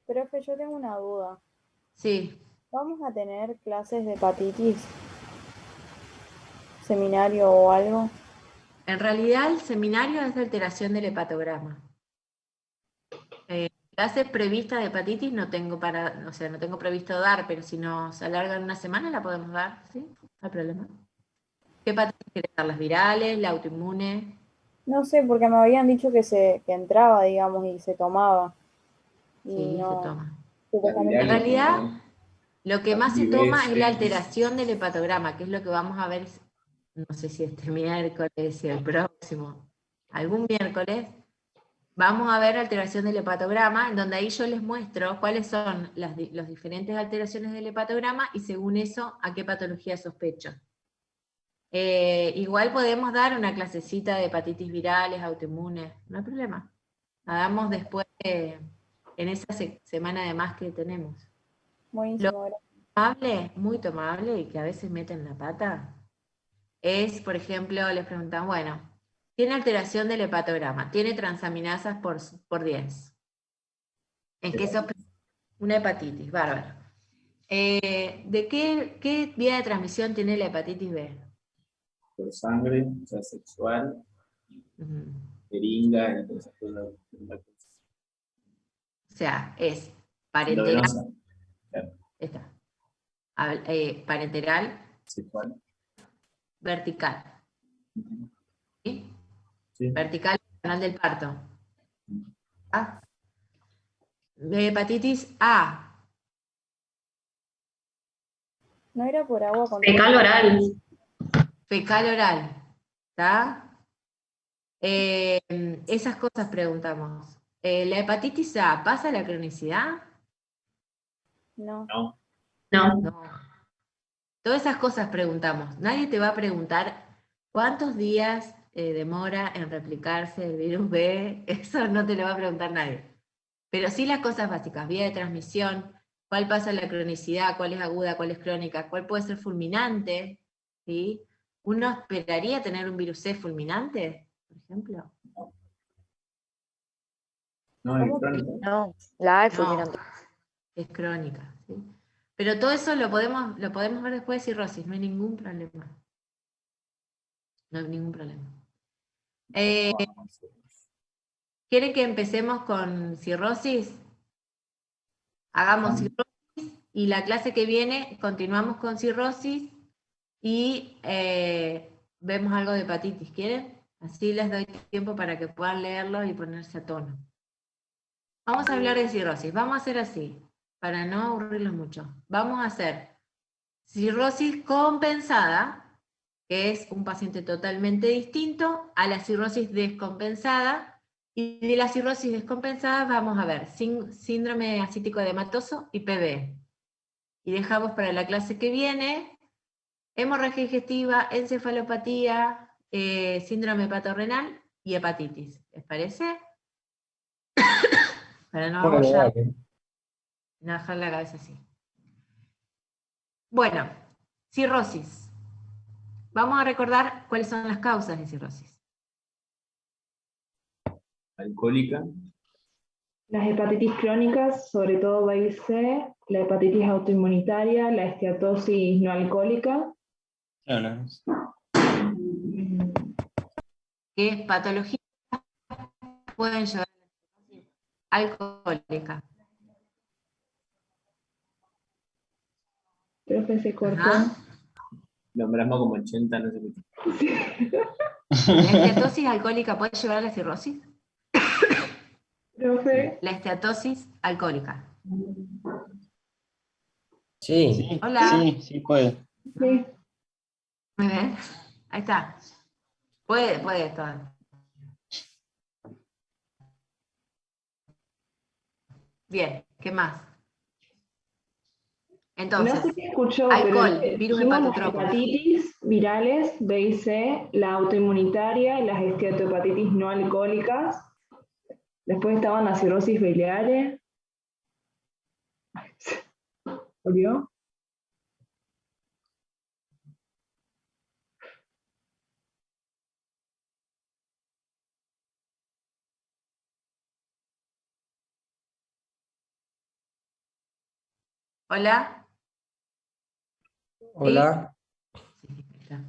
Profe, yo tengo una duda. Sí, ¿Vamos a tener clases de hepatitis? ¿Seminario o algo? en realidad el seminario es de alteración del hepatograma. Clases previstas de hepatitis no tengo no tengo previsto dar, pero si nos alargan una semana la podemos dar, ¿sí? No hay problema. ¿Qué hepatitis querés dar? ¿Las virales, la autoinmune? No sé, porque me habían dicho que entraba, digamos, y se tomaba. Y Sí, se no, toma. supuestamente En realidad, lo que más se toma es la Actives, alteración del hepatograma, que es lo que vamos a ver, no sé si este miércoles, si el próximo, algún miércoles, vamos a ver alteración del hepatograma, en donde ahí yo les muestro cuáles son las diferentes alteraciones del hepatograma y según eso, a qué patología sospecho. Igual podemos dar una clasecita de hepatitis virales, autoinmunes, no hay problema. Hagamos después, en esa semana de más que tenemos. buenísimo. Muy tomable y que a veces meten la pata, es, por ejemplo, les preguntan, bueno, tiene alteración del hepatograma, tiene transaminasas por 10. ¿En qué sospecha? Una hepatitis, bárbaro. ¿De qué vía de transmisión tiene la hepatitis B? por sangre, o sea, sexual, Ujú. jeringa, y todas esas cosas. O sea, es parenteral, Endovenosa, claro, está, parenteral, sexual. vertical, Ujú. ¿sí? Sí. Vertical, canal del parto. ¿Ah? Hepatitis A, ¿No era por agua con Fecal oral. fecal oral, ¿está? Esas cosas preguntamos. ¿La hepatitis A pasa a la cronicidad? No. No. No. No. Todas esas cosas preguntamos. Nadie te va a preguntar cuántos días demora en replicarse el virus B. Eso no te lo va a preguntar nadie. Pero sí las cosas básicas, vía de transmisión, cuál pasa a la cronicidad, cuál es aguda, cuál es crónica, cuál puede ser fulminante, ¿sí? ¿Uno esperaría tener un virus C fulminante, por ejemplo? No, es crónica. No, la A es No, fulminante. es crónica, ¿sí? Pero todo eso lo podemos ver después de cirrosis, no hay ningún problema. No hay ningún problema. ¿Quieren que empecemos con cirrosis? Hagamos cirrosis y la clase que viene continuamos con cirrosis y vemos algo de hepatitis, ¿quieren? Así les doy tiempo para que puedan leerlo y ponerse a tono. Vamos a hablar de cirrosis, vamos a hacer así, para no aburrirlos mucho. Vamos a hacer cirrosis compensada, que es un paciente totalmente distinto a la cirrosis descompensada, y de la cirrosis descompensada vamos a ver síndrome ascítico edematoso y PB. Y dejamos para la clase que viene hemorragia digestiva, encefalopatía, síndrome hepatorenal y hepatitis. ¿Les parece? Para no Bueno, abollar, dale. no dejar la cabeza así. Bueno, cirrosis. Vamos a recordar cuáles son las causas de cirrosis. Alcohólica, Las hepatitis crónicas, sobre todo B y C, la hepatitis autoinmunitaria, la esteatosis no alcohólica. Claro. ¿Qué patologías pueden llevar a la cirrosis alcohólica? Creo que se cortó. Ajá. Nombramos como 80, no sé qué. ¿La esteatosis alcohólica puede llevar a la cirrosis? Profe, La esteatosis alcohólica. Sí, Sí, Hola. sí puede. sí. Muy bien. Ahí está. Puede todo. Bien, ¿qué más? No Entonces, sé si escuchó, pero alcohol, virus dijimos las hepatotropos. hepatitis virales, B y C, la autoinmunitaria y las esteatohepatitis no alcohólicas. Después estaban las cirrosis biliares. ¿Volvió? Hola. hola. Sí, ahí está.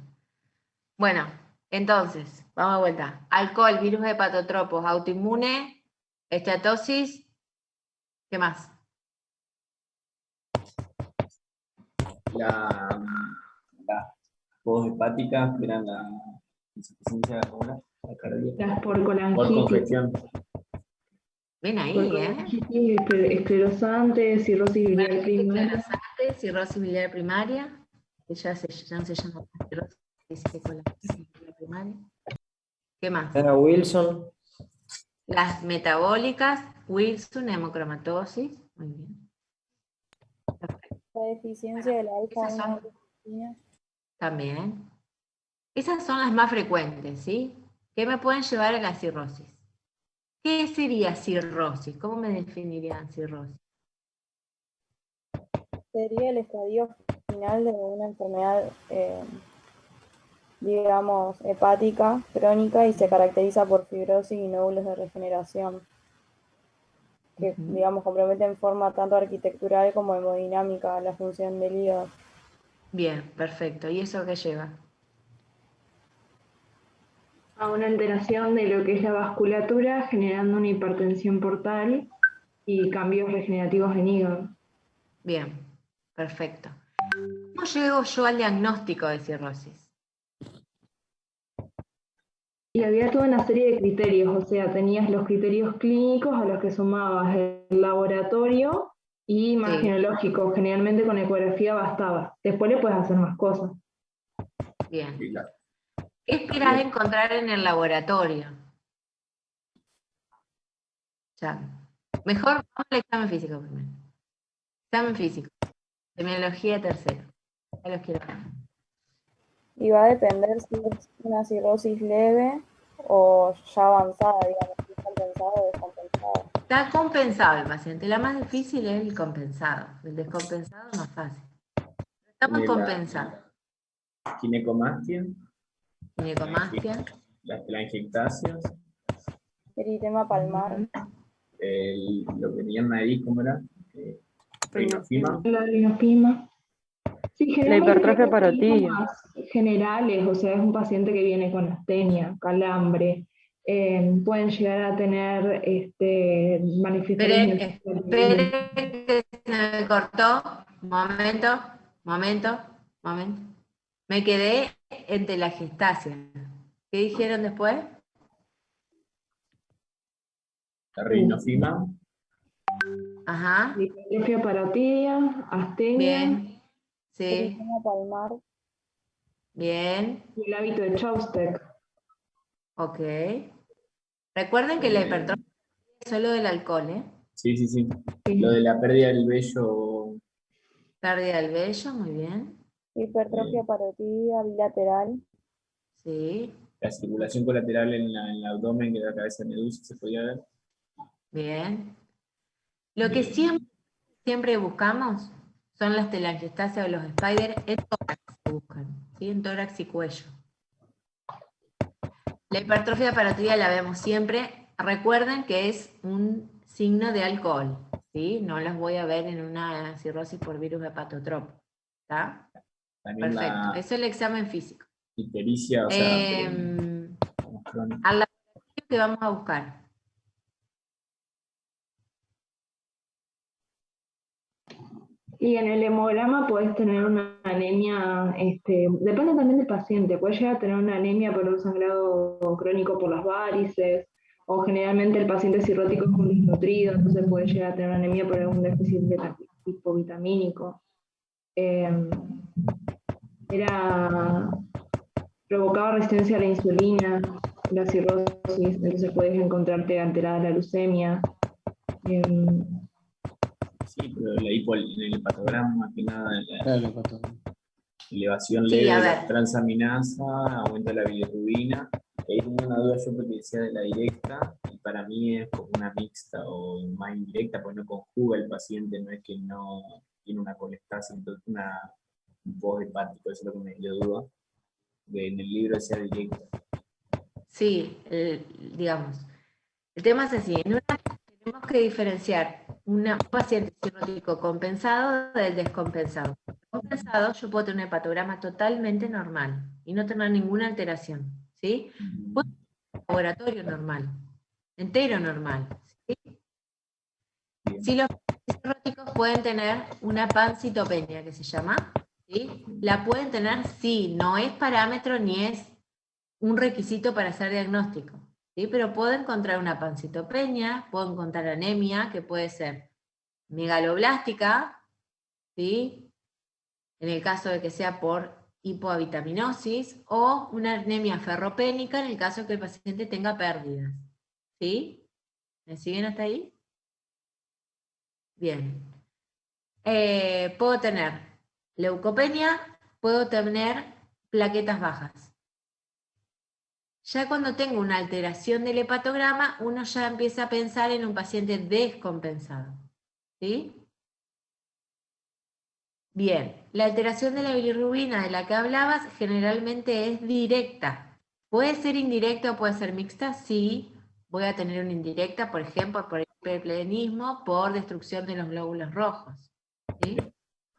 Bueno, entonces, vamos de vuelta. Alcohol, virus hepatotropos, autoinmune, esteatosis, ¿qué más? Las poshepáticas, que eran la insuficiencia la cardíaca. Las Por porcolangitis, congestión. Ven ahí, ¿eh? esclerosante, cirrosis biliar primaria. Esclerosante, cirrosis biliar primaria, que ya no se llama cirrosis biliar primaria. ¿Qué más? Era Wilson. Las metabólicas, Wilson, hemocromatosis. Muy bien. La deficiencia de la alfa Esas son 1 también. Esas son las más frecuentes, ¿sí? ¿Qué me pueden llevar a la cirrosis? ¿Qué sería cirrosis? ¿Cómo me definirían cirrosis? sería el estadio final de una enfermedad, digamos, hepática, crónica, y se caracteriza por fibrosis y nódulos de regeneración, que, digamos, comprometen en forma tanto arquitectural como hemodinámica la función del hígado. Bien, perfecto. ¿Y eso qué lleva? A una alteración de lo que es la vasculatura, generando una hipertensión portal y cambios regenerativos en hígado. Bien, perfecto. ¿Cómo llego yo al diagnóstico de cirrosis? Y había toda una serie de criterios, o sea, tenías los criterios clínicos a los que sumabas el laboratorio y imagenológico, generalmente con ecografía bastaba. Después le puedes hacer más cosas. Bien. ¿Qué esperás encontrar en el laboratorio? Ya. Mejor vamos al examen físico primero. Examen físico. Semiología tercero. Ya los quiero ver. Y va a depender si es una cirrosis leve o ya avanzada, digamos, si es compensado o descompensado. Está compensado el paciente. La más difícil es el compensado. El descompensado es más fácil. Estamos Tiene compensados. Ginecomastia. Ginecomastia. Las telangiectasias. Eritema palmar. Lo que tenían ahí, ¿cómo era? Rinofima. La rinofima. Sí, La generalmente hipertrofia son parotídea. síntomas generales, o sea, es un paciente que viene con astenia, calambre, pueden llegar a tener manifestaciones. Espere que se me cortó. Momento. Me quedé entre la gestasia. ¿Qué dijeron después? La rinofima. Ajá. Hipertrofia parotídea, astenia. Bien. Sí. Eritema palmar. Bien. Y el hábito de Chowstek. Ok. Recuerden que la hipertrofia es solo del alcohol, ¿eh? Sí. Lo de la pérdida del vello. Pérdida del vello, muy bien. Hipertrofia parotídea bilateral. Sí. La circulación colateral en el abdomen, que la cabeza medusa se podía ver. Bien. Lo que siempre buscamos son las telangiectasias o los spider en tórax se buscan, ¿sí? En tórax y cuello. La hipertrofia parotídea la vemos siempre. Recuerden que es un signo de alcohol, ¿sí? No las voy a ver en una cirrosis por virus hepatotropo. ¿Está? También Perfecto. la Eso es el examen físico. ictericia, o sea, Al laboratorio que vamos a buscar. Y en el hemograma puedes tener una anemia, depende también del paciente, puedes llegar a tener una anemia por un sangrado crónico por las varices, o generalmente el paciente cirrótico es un desnutrido, entonces puede llegar a tener una anemia por algún déficit hipovitamínico. Provocaba resistencia a la insulina, la cirrosis, entonces puedes encontrarte alterada la leucemia. Sí, pero en el hepatograma, más que nada, Claro, elevación Sí, leve a de ver. la transaminasa, aumenta la bilirrubina. Ahí tengo una duda yo porque decía de la directa, y para mí es como una mixta o más indirecta, porque no conjuga el paciente, no es que no tiene una colestasis, entonces un post hepático, eso es lo que me dio duda. Que en el libro decía directa. Sí, digamos. El tema es así, tenemos que diferenciar un paciente cirrótico compensado del descompensado. Compensado, yo puedo tener un hepatograma totalmente normal y no tener ninguna alteración, ¿sí? Puedo tener un laboratorio normal, entero normal, ¿sí? Sí, los pacientes cirróticos pueden tener una pancitopenia, que se llama, ¿sí? La pueden tener, sí, no es parámetro ni es un requisito para hacer diagnóstico, ¿sí? Pero puedo encontrar una pancitopenia, puedo encontrar anemia, que puede ser megaloblástica, ¿sí? En el caso de que sea por hipovitaminosis, o una anemia ferropénica en el caso de que el paciente tenga pérdidas, ¿sí? ¿Me siguen hasta ahí? Bien. Puedo tener leucopenia, puedo tener plaquetas bajas. Ya cuando tengo una alteración del hepatograma, uno ya empieza a pensar en un paciente descompensado. ¿Sí? Bien, la alteración de la bilirrubina de la que hablabas generalmente es directa. ¿Puede ser indirecta o puede ser mixta? Sí, voy a tener una indirecta, por ejemplo, por hiperplenismo, por destrucción de los glóbulos rojos. ¿Sí?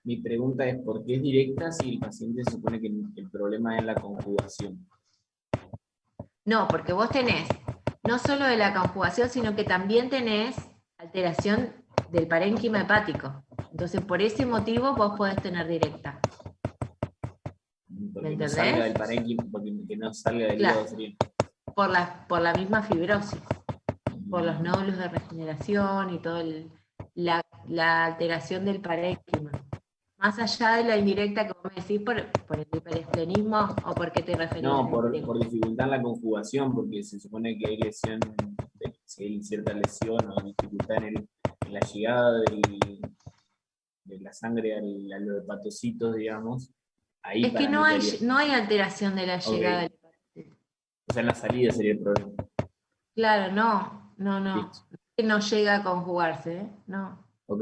Mi pregunta es, ¿por qué es directa si el paciente se supone que el problema es la conjugación? No, porque vos tenés no solo de la conjugación, sino que también tenés alteración del parénquima hepático. Entonces, por ese motivo vos podés tener directa. Porque ¿Me no salga del entendés? parénquima, porque que no salga del Claro, hígado sería. por la misma fibrosis, por los nódulos de regeneración y toda la alteración del parénquima. Más allá de la indirecta que vos me decís por el hiperesplenismo, o por qué te referías. No, por dificultar la conjugación, porque se supone que hay lesión, si hay cierta lesión o dificultad en la llegada de la sangre a los hepatocitos, digamos, ahí Es que para mí estaría. no hay alteración de la Ok. llegada del hepatocito. O sea, en la salida sería el problema. Claro, no. Listo. Que no llega a conjugarse, ¿eh? No. Ok.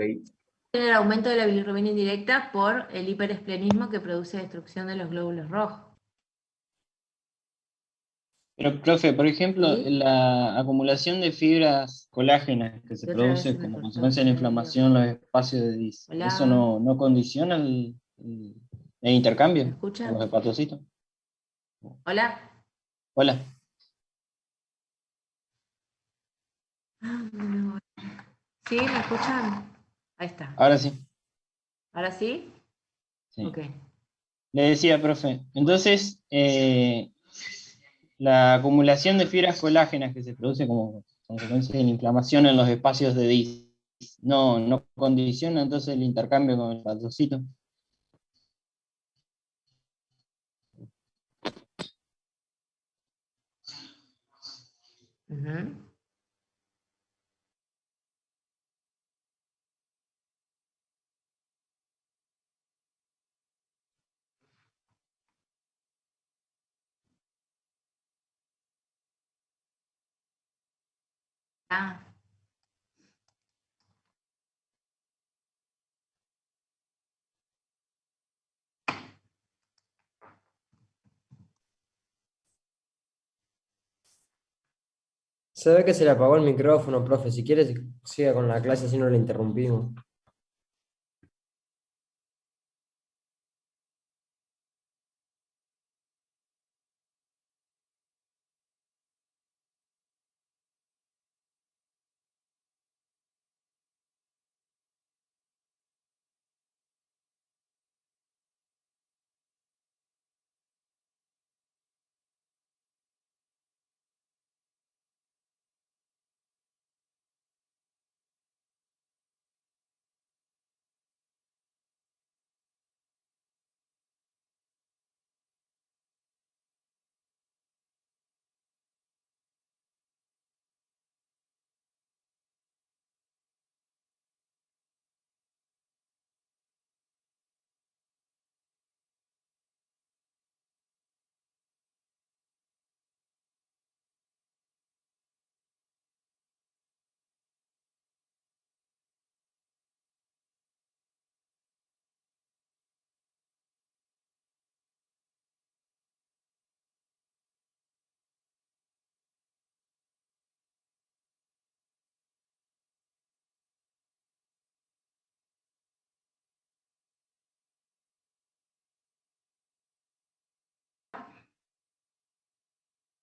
Tiene el aumento de la bilirrubina indirecta por el hiperesplenismo que produce destrucción de los glóbulos rojos. Pero, profe, por ejemplo, ¿Sí? la acumulación de fibras colágenas que se Y otra vez se produce me como cortó, consecuencia de la se me dio. inflamación en los espacios de DIS, ¿eso Hola, no condiciona el ¿me intercambio con escuchan? los hepatocitos? Hola. Hola. Ah, no. ¿Sí? ¿Me escuchan? Ahí está. Ahora sí. ¿Ahora sí? Sí. Ok. Le decía, profe, entonces, la acumulación de fibras colágenas que se produce como consecuencia de la inflamación en los espacios de DIS, no condiciona entonces el intercambio con el hepatocito. Ujú. Ah, Se ve que se le apagó el micrófono, profe. Si quieres, siga con la clase, si no le interrumpimos.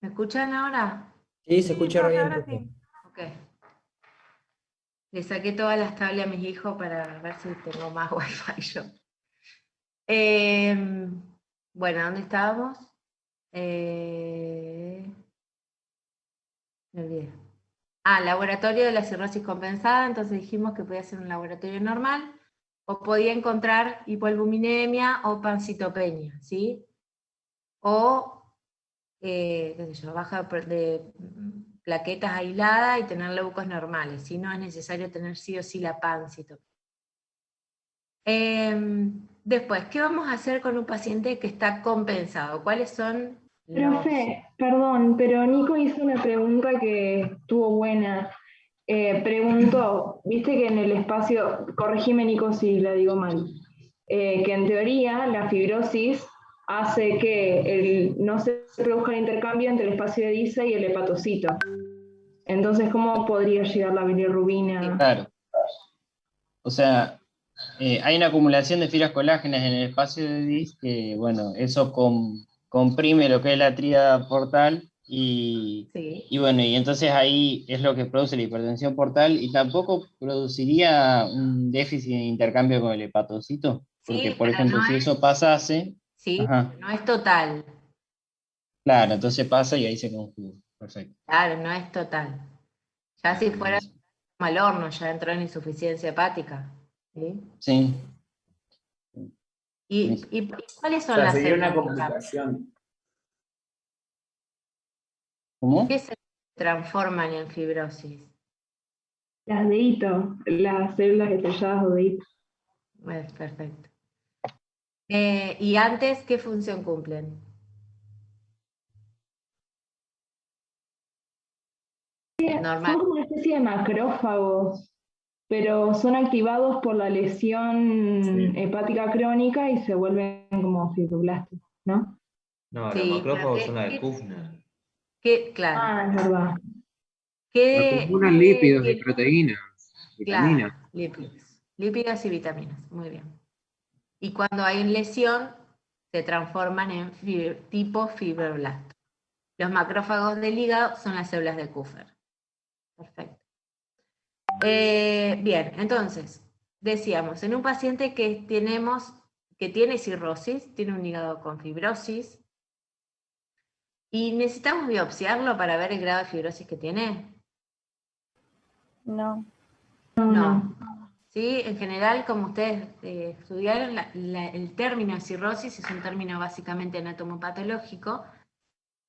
¿Me escuchan ahora? Sí, se escucha profe, bien, ahora profe. sí. Ok. Le saqué todas las tablas a mis hijos para ver si tengo más wifi yo. Bueno, ¿dónde estábamos? Me olvidé. Laboratorio de la cirrosis compensada, entonces dijimos que podía ser un laboratorio normal, o podía encontrar hipoalbuminemia o pancitopenia, ¿sí? O, qué sé yo, baja de plaquetas aisladas y tener leucos normales, si no es necesario tener sí o sí la pancitopenia. Después, ¿qué vamos a hacer con un paciente que está compensado? ¿Cuáles son los...? Profe, perdón, pero Nico hizo una pregunta que estuvo buena. Preguntó, viste que en el espacio, corregime Nico si la digo mal, que en teoría la fibrosis hace que no se produzca el intercambio entre el espacio de Dice y el hepatocito. Entonces, ¿cómo podría llegar la bilirrubina? Claro. O sea, hay una acumulación de fibras colágenas en el espacio de Dis que, bueno, eso comprime lo que es la tríada portal y bueno, y entonces ahí es lo que produce la hipertensión portal y tampoco produciría un déficit de intercambio con el hepatocito, porque, Sí, por pero ejemplo, no si es, eso pasase, sí, ajá, no es total. claro, entonces pasa y ahí se conjuga. Perfecto. Claro, no es total. Ya si fuera al horno, ya entró en insuficiencia hepática. ¿Sí? Sí. ¿Y cuáles O son sea, las sería una células? complicación. ¿Cómo? ¿Qué se transforman en fibrosis? Las de hito, las células estrelladas o de hito. Perfecto. ¿Y antes qué función cumplen? Normal. Son como una especie de macrófagos, pero son activados por la lesión hepática crónica y se vuelven como fibroblastos, ¿no? No, los Sí, pero macrófagos son la de Kufner. claro. Ah, es verdad. Acumulan lípidos y proteínas, vitaminas. Claro, lípidos y vitaminas, muy bien. Y cuando hay lesión, se transforman en tipo fibroblasto. Los macrófagos del hígado son las células de Kupffer. Perfecto. Bien, entonces, decíamos, en un paciente que tiene cirrosis, tiene un hígado con fibrosis, y necesitamos biopsiarlo para ver el grado de fibrosis que tiene. No. No. ¿Sí? En general, como ustedes estudiaron, el término cirrosis es un término básicamente anatomopatológico,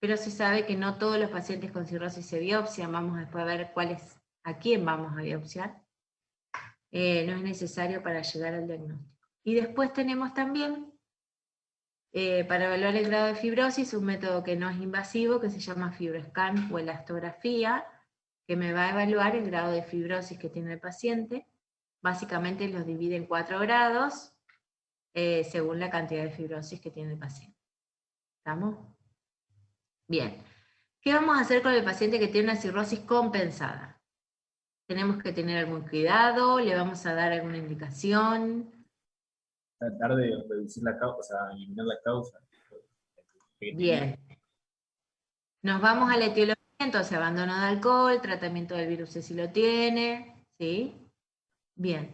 pero se sabe que no todos los pacientes con cirrosis se biopsian. Vamos después a ver a quién vamos a biopsiar. No es necesario para llegar al diagnóstico. Y después tenemos también, para evaluar el grado de fibrosis, un método que no es invasivo, que se llama FibroScan o elastografía, que me va a evaluar el grado de fibrosis que tiene el paciente. Básicamente los divide en 4 grados, según la cantidad de fibrosis que tiene el paciente. ¿Estamos? Bien. ¿Qué vamos a hacer con el paciente que tiene una cirrosis compensada? ¿Tenemos que tener algún cuidado? ¿Le vamos a dar alguna indicación? Tratar de reducir la causa, o sea, eliminar la causa. Bien. Nos vamos a la etiología, entonces abandono de alcohol, tratamiento del virus si lo tiene, ¿sí? Bien.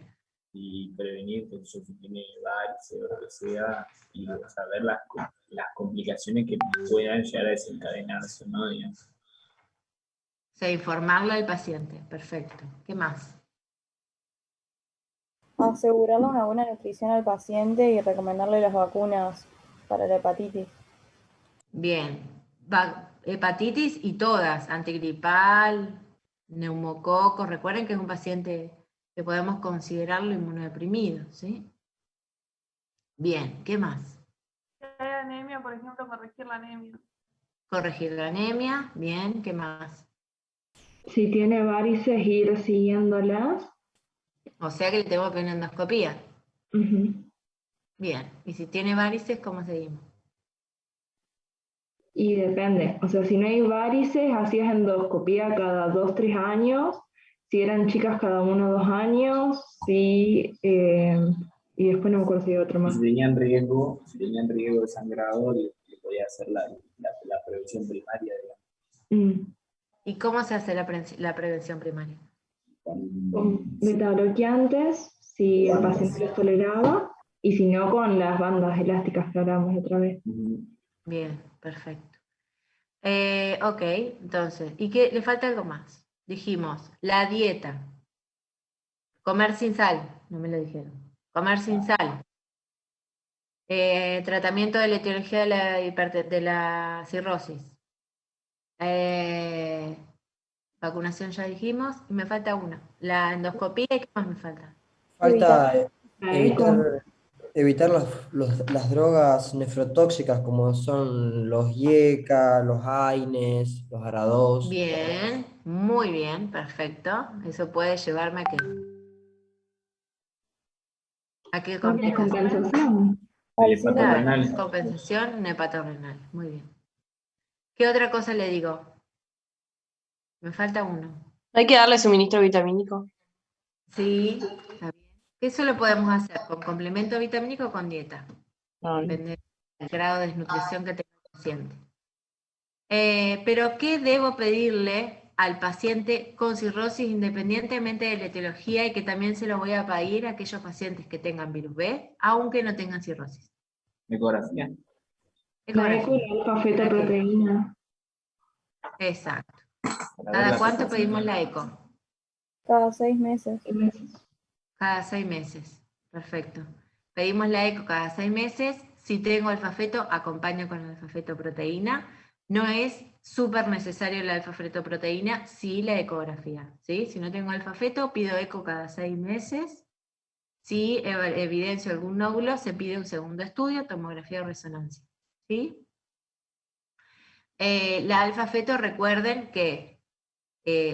Y prevenir que si tiene varices o lo que sea, y saber las complicaciones que puedan llegar a desencadenarse, ¿no? Digamos. O sea, informarlo al paciente, perfecto. ¿Qué más? Asegurarle una buena nutrición al paciente y recomendarle las vacunas para la hepatitis. Bien. Hepatitis y todas, antigripal, neumococo. Recuerden que es un paciente que podemos considerarlo inmunodeprimido, ¿sí? Bien, ¿qué más? Si hay anemia, por ejemplo, corregir la anemia. Corregir la anemia, bien, ¿qué más? Si tiene varices, ir siguiéndolas. O sea que le tengo que poner endoscopía. Bien, y si tiene varices, ¿cómo seguimos? Y depende, o sea, si no hay varices, hacías endoscopía cada 2-3 años, si eran chicas cada 1-2 años, y después no me acuerdo si hay otro Y más. si tenían riesgo de sangrado, le podía hacer la prevención primaria, digamos. ¿Y cómo se hace la prevención primaria? Con beta-bloqueantes, si el paciente los toleraba, y si no, con las bandas elásticas que hablamos otra vez. Bien, perfecto. Ok, entonces, ¿y qué le falta algo más? Dijimos, la dieta. Comer sin sal, no me lo dijeron. Comer sin sal. Tratamiento de la etiología de la cirrosis. Vacunación ya dijimos, y me falta una. La endoscopía, ¿y qué más me falta? Falta Evitar evitar las drogas nefrotóxicas como son los IECA, los AINES, los ARA2. Bien, muy bien, perfecto. Eso puede llevarme a qué complicación. compensación. Claro, compensación hepatorrenal. Muy bien. ¿Qué otra cosa le digo? Me falta uno. Hay que darle suministro vitamínico. Sí, está bien. Eso lo podemos hacer con complemento vitamínico o con dieta. Depende del grado de desnutrición que tenga el paciente. Pero ¿qué debo pedirle al paciente con cirrosis independientemente de la etiología y que también se lo voy a pedir a aquellos pacientes que tengan virus B, aunque no tengan cirrosis? Ecografía. La eco y la alfa-fetoproteína. Exacto. ¿Cada cuánto pedimos la eco? Cada 6 meses. Cada 6 meses. Perfecto. Pedimos la eco cada 6 meses. Si tengo alfa-feto, acompaño con la alfa-fetoproteína. No es súper necesario la alfa-fetoproteína, sí la ecografía. ¿Sí? Si no tengo alfa-feto, pido eco cada 6 meses. Si evidencio algún nódulo, se pide un segundo estudio, tomografía o resonancia. ¿Sí? La alfa-feto, recuerden que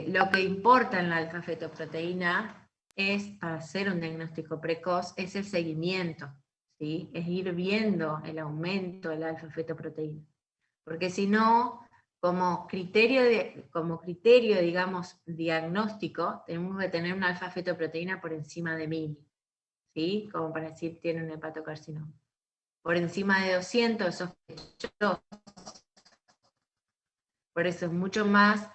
lo que importa en la alfa-fetoproteína es, para hacer un diagnóstico precoz, es el seguimiento, ¿sí? Es ir viendo el aumento de la alfa-fetoproteína. Porque si no, como criterio, digamos, diagnóstico, tenemos que tener una alfa-fetoproteína por encima de 1000, ¿sí? Como para decir tiene un hepatocarcinoma. Por encima de 200 es sospechoso. Por eso es mucho más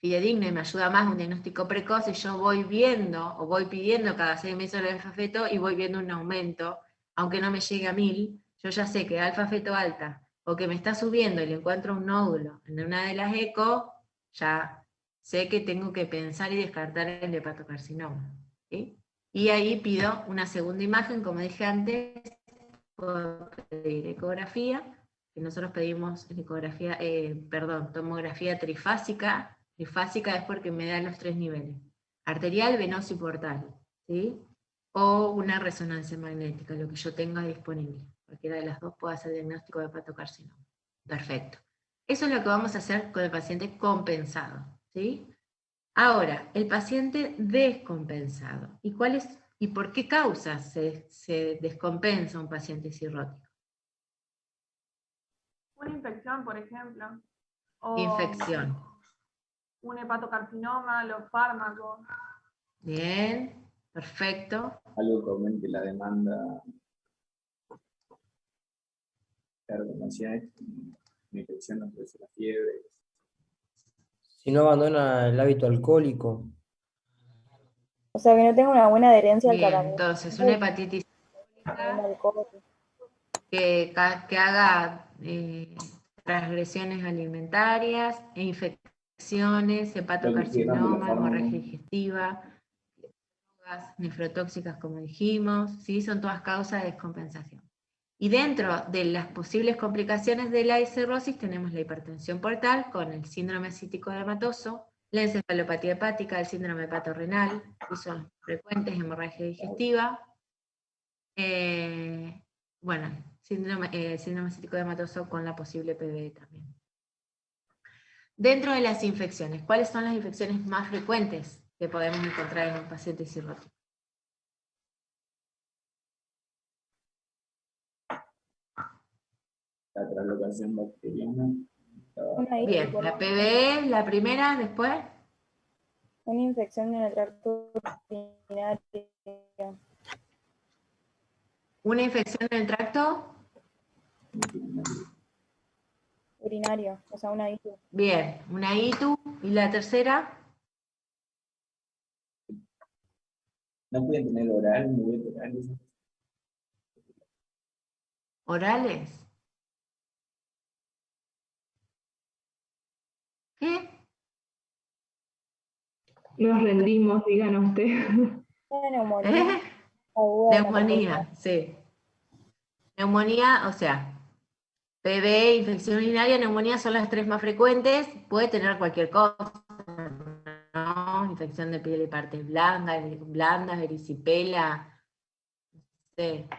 fidedigno y me ayuda más un diagnóstico precoz, y yo voy viendo o voy pidiendo cada 6 meses el alfa-feto y voy viendo un aumento, aunque no me llegue a 1000, yo ya sé que alfa-feto alta o que me está subiendo y le encuentro un nódulo en una de las eco, ya sé que tengo que pensar y descartar el hepatocarcinoma. ¿Sí? Y ahí pido una segunda imagen, como dije antes, puedo pedir ecografía, que nosotros pedimos ecografía, tomografía trifásica. Trifásica es porque me da los 3 niveles: arterial, venoso y portal, ¿sí? O una resonancia magnética, lo que yo tenga disponible. Cualquiera de las dos puede hacer diagnóstico de hepatocarcinoma. Perfecto. Eso es lo que vamos a hacer con el paciente compensado, ¿sí? Ahora, el paciente descompensado. ¿Y por qué causas se descompensa un paciente cirrótico? Una infección, por ejemplo. O Infección. un hepatocarcinoma, los fármacos. Bien, perfecto. Algo que aumente la demanda. Claro, como decía, una infección no puede ser la fiebre. Si no abandona el hábito alcohólico. O sea, que no tenga una buena adherencia al Bien, tratamiento. entonces una hepatitis que haga transgresiones alimentarias, e infecciones, hepatocarcinoma, hemorragia digestiva, drogas nefrotóxicas, como dijimos, ¿sí? Son todas causas de descompensación. Y dentro de las posibles complicaciones de la cirrosis tenemos la hipertensión portal con el síndrome cítico edematoso, la encefalopatía hepática, el síndrome hepatorrenal, que son frecuentes, hemorragia digestiva, síndrome cítico edematoso con la posible PBE también. Dentro de las infecciones, ¿cuáles son las infecciones más frecuentes que podemos encontrar en un paciente cirrótico? La translocación bacteriana. Bien, la PBE, la primera, después. Una infección en el tracto urinario. ¿Una infección en el tracto? urinario, o sea, una ITU. Bien, una ITU. ¿Y la tercera? No pueden tener oral, muy oral. ¿Orales? ¿Qué? Nos rendimos, díganos usted. Una neumonía aguda de la Neumonía, sí. Neumonía, o sea, PB, infección urinaria, neumonía son las tres más frecuentes. Puede tener cualquier cosa, ¿no? Infección de piel y partes blandas, erisipela, no sé,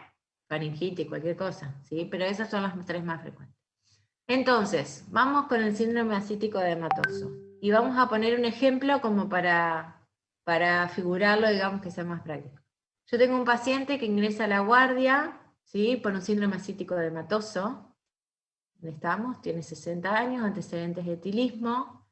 faringitis, cualquier cosa, ¿sí? Pero esas son las tres más frecuentes. Entonces, vamos con el síndrome ascítico edematoso. Y vamos a poner un ejemplo como para figurarlo, digamos que sea más práctico. Yo tengo un paciente que ingresa a la guardia, ¿sí? Por un síndrome ascítico edematoso. ¿Dónde estamos? Tiene 60 años, antecedentes de etilismo.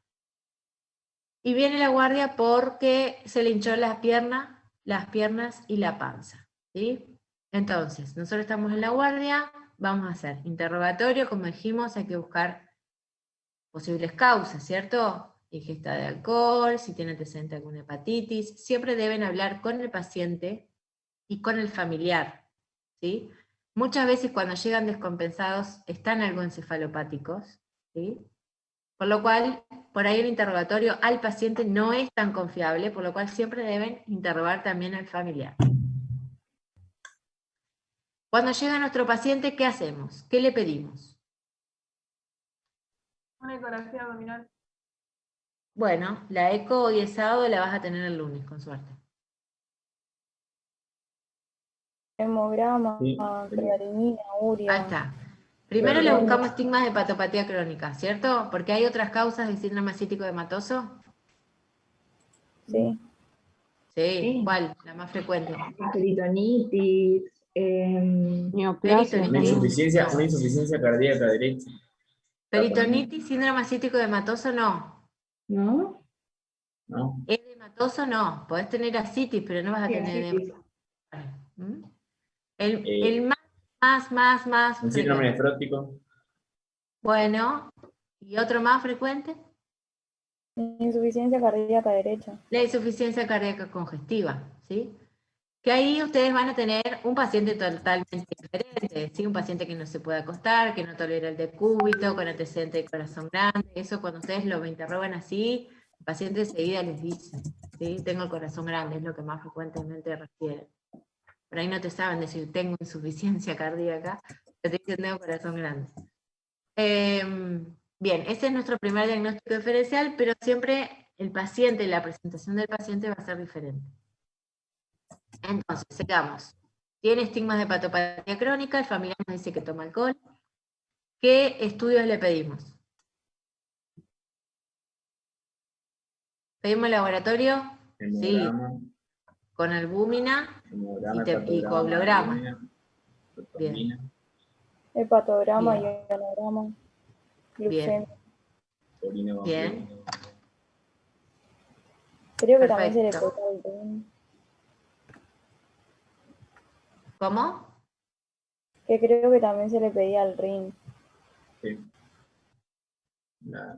Y viene a la guardia porque se le hinchó las piernas y la panza, ¿sí? Entonces, nosotros estamos en la guardia, vamos a hacer interrogatorio, como dijimos, hay que buscar posibles causas, ¿cierto? Ingesta de alcohol, si tiene antecedente de alguna hepatitis, siempre deben hablar con el paciente y con el familiar, ¿sí? Muchas veces cuando llegan descompensados están algo encefalopáticos, ¿sí? Por lo cual, por ahí el interrogatorio al paciente no es tan confiable, por lo cual siempre deben interrogar también al familiar. Cuando llega nuestro paciente, ¿qué hacemos? ¿Qué le pedimos? Una ecografía abdominal. Bueno, la eco hoy es sábado, la vas a tener el lunes, con suerte. hemograma, creatinina, urea. Ahí está. Primero le buscamos estigmas de hepatopatía crónica, ¿cierto? Porque hay otras causas del síndrome ascítico edematoso. Sí. Sí, ¿cuál? La más frecuente. Peritonitis, Neoplasia. Una insuficiencia cardíaca derecha. Peritonitis, síndrome ascítico edematoso, no. ¿No? ¿No? Edematoso no. Podés tener ascitis, pero no vas a tener ascitis. edema. El más Un síndrome nefrótico. Bueno, ¿y otro más frecuente? Insuficiencia cardíaca derecha. La insuficiencia cardíaca congestiva, ¿sí? Que ahí ustedes van a tener un paciente totalmente diferente, ¿sí? Un paciente que no se puede acostar, que no tolera el decúbito, con antecedente de corazón grande. Eso cuando ustedes lo interrogan así, el paciente enseguida les dice, ¿sí? Tengo el corazón grande, es lo que más frecuentemente refieren. Por ahí no te saben decir, tengo insuficiencia cardíaca, te dicen, tengo corazón grande. Bien, ese es nuestro primer diagnóstico diferencial, pero siempre el paciente, la presentación del paciente va a ser diferente. Entonces, sigamos. Tiene estigmas de hepatopatía crónica, el familiar nos dice que toma alcohol. ¿Qué estudios le pedimos? ¿Pedimos laboratorio? Hemograma, Sí. Con albúmina hemograma, y coagulograma. Bien. Hepatograma Bien. y ionograma. Bien. Glucemia. Bien. Creo que también se le Perfecto. pega el rin. ¿Cómo? Que creo que también se le pedía el rin.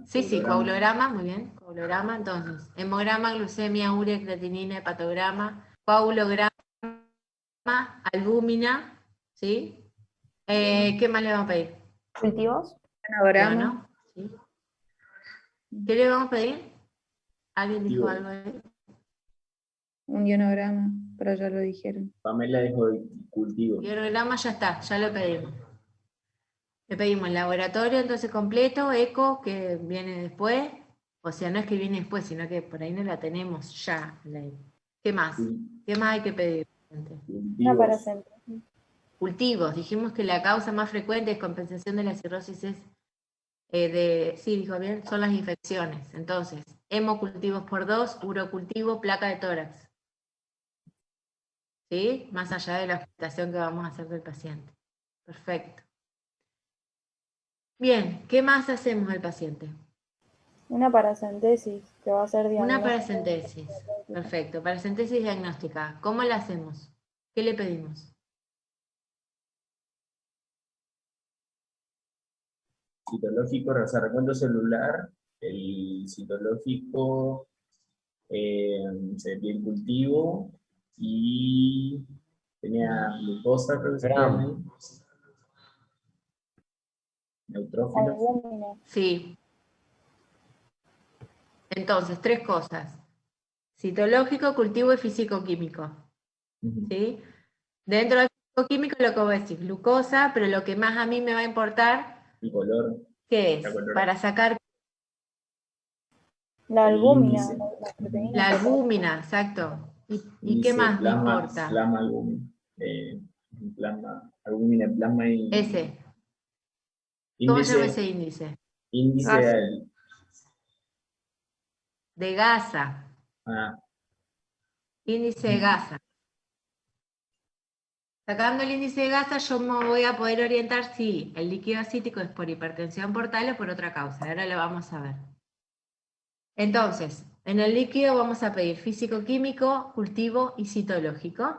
Sí, coagulograma, muy bien. Coagulograma, entonces, hemograma, glucemia, urea, creatinina, hepatograma, coagulograma, albúmina, ¿sí? ¿Qué más le vamos a pedir? ¿Cultivos? Ionograma. ¿Sí? ¿Qué le vamos a pedir? ¿Alguien dijo algo ahí? Un ionograma, pero ya lo dijeron. Pamela dijo cultivo. Ionograma ya está, ya lo pedimos. Le pedimos el laboratorio entonces completo, eco, que viene después. O sea, no es que viene después, sino que por ahí no la tenemos ya. ¿Qué más? ¿Qué más hay que pedir? Una paracentesis. Cultivos. Dijimos que la causa más frecuente de compensación de la cirrosis es sí, dijo bien, son las infecciones. Entonces, hemocultivos por 2, urocultivo, placa de tórax. ¿Sí? Más allá de la explotación que vamos a hacer del paciente. Perfecto. Bien, ¿qué más hacemos al paciente? Una paracentesis, que va a ser Una diagnóstico. paracentesis. Perfecto. Paracentesis diagnóstica. ¿Cómo la hacemos? ¿Qué le pedimos? citológico, o sea, recuento celular, el citológico, se veía el cultivo y tenía glucosa, creo que se llama ahí. Neutrófilos. Sí. Entonces, 3 cosas. Citológico, cultivo y físico-químico. ¿Sí? Dentro del físico-químico lo que voy a decir, glucosa, pero lo que más a mí me va a importar, El color. ¿qué es? Para sacar La albúmina. la albúmina, exacto. ¿Y qué más me importa? Plasma, albúmina. Plasma, albúmina, plasma y... Ese. ¿Cómo se llama ese índice? Índice de gasa. Índice de gasa. Sacando el índice de gasa, yo me voy a poder orientar si el líquido acítico es por hipertensión portal o por otra causa. Ahora lo vamos a ver. Entonces, en el líquido vamos a pedir físico-químico, cultivo y citológico.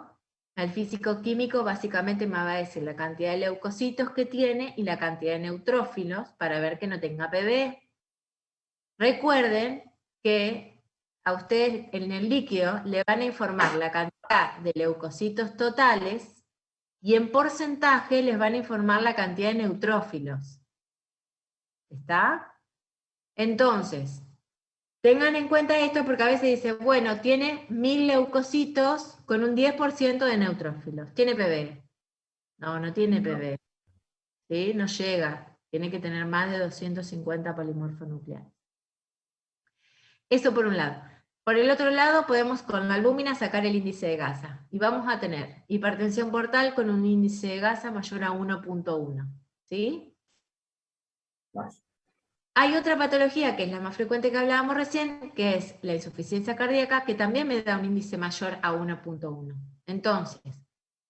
El físico-químico básicamente me va a decir la cantidad de leucocitos que tiene y la cantidad de neutrófilos para ver que no tenga PB. Recuerden que a ustedes en el líquido le van a informar la cantidad de leucocitos totales y en porcentaje les van a informar la cantidad de neutrófilos. ¿Está? Entonces, tengan en cuenta esto porque a veces dicen, bueno, tiene 1000 leucocitos con un 10% de neutrófilos. ¿Tiene PB? No, no tiene PB. ¿Sí? No llega. Tiene que tener más de 250 polimorfonucleares. Eso por un lado. Por el otro lado, podemos con la albúmina sacar el índice de gasa. Y vamos a tener hipertensión portal con un índice de gasa mayor a 1.1. ¿Sí? Hay otra patología que es la más frecuente que hablábamos recién, que es la insuficiencia cardíaca, que también me da un índice mayor a 1.1. Entonces,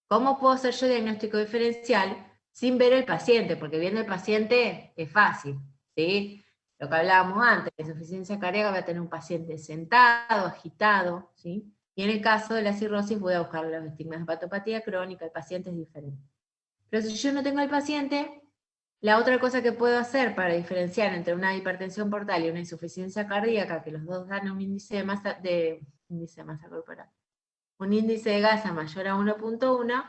¿cómo puedo hacer yo diagnóstico diferencial sin ver el paciente? Porque viendo el paciente es fácil, ¿sí? Lo que hablábamos antes, la insuficiencia cardíaca va a tener un paciente sentado, agitado, ¿sí? Y en el caso de la cirrosis voy a buscar los estigmas de hepatopatía crónica, el paciente es diferente. Pero si yo no tengo el paciente, la otra cosa que puedo hacer para diferenciar entre una hipertensión portal y una insuficiencia cardíaca, que los dos dan un índice de masa corporal, un índice de gasa mayor a 1.1,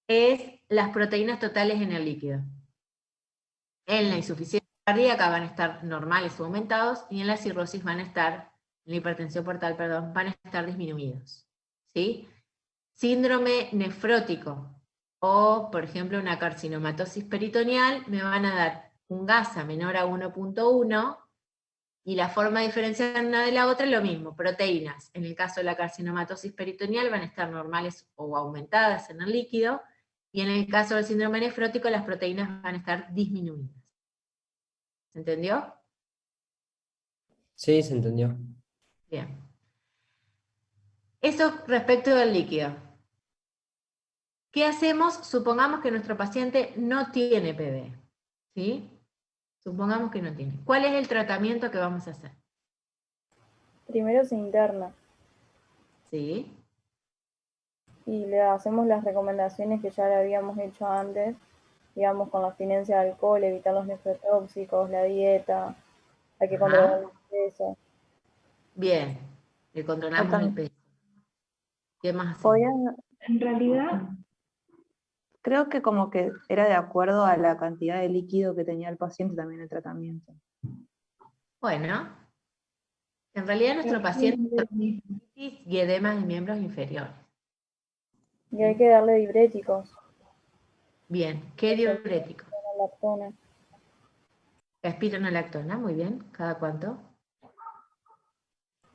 es las proteínas totales en el líquido. En la insuficiencia cardíaca van a estar normales o aumentados, y en la cirrosis van a estar, en la hipertensión portal, perdón, van a estar disminuidos. ¿Sí? Síndrome nefrótico, o por ejemplo una carcinomatosis peritoneal, me van a dar un gasa menor a 1.1, y la forma de diferenciar una de la otra es lo mismo, proteínas. En el caso de la carcinomatosis peritoneal van a estar normales o aumentadas en el líquido, y en el caso del síndrome nefrótico las proteínas van a estar disminuidas. ¿Se entendió? Sí, se entendió. Bien. Eso respecto del líquido. ¿Qué hacemos? Supongamos que nuestro paciente no tiene PB. ¿Sí? Supongamos que no tiene. ¿Cuál es el tratamiento que vamos a hacer? Primero se interna. ¿Sí? Y le hacemos las recomendaciones que ya le habíamos hecho antes, digamos, con la abstinencia de alcohol, evitar los nefrotóxicos, la dieta, hay que controlar el peso. Bien, le controlamos el peso. ¿Qué más hacemos? En realidad, Creo que como que era de acuerdo a la cantidad de líquido que tenía el paciente también el tratamiento. Bueno, en realidad nuestro paciente tiene y edema de miembros inferiores. Y hay que darle diuréticos. Bien, ¿qué diurético? Lactona. Espironolactona, muy bien. ¿Cada cuánto?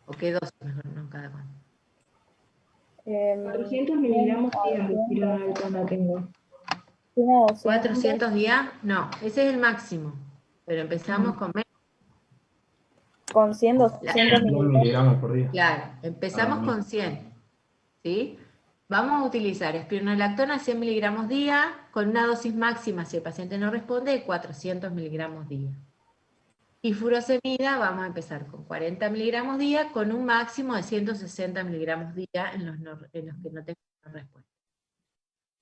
¿O qué dosis mejor? No, cada cuánto. 400 miligramos día de espironolactona tengo. 400 días, no, ese es el máximo, pero empezamos con menos. Con 100, 200 miligramos por día. Claro, empezamos con 100, ¿sí? Vamos a utilizar espironolactona 100 miligramos día, con una dosis máxima, si el paciente no responde, de 400 miligramos día. Y furosemida vamos a empezar con 40 miligramos día, con un máximo de 160 miligramos día en los que no tengan respuesta.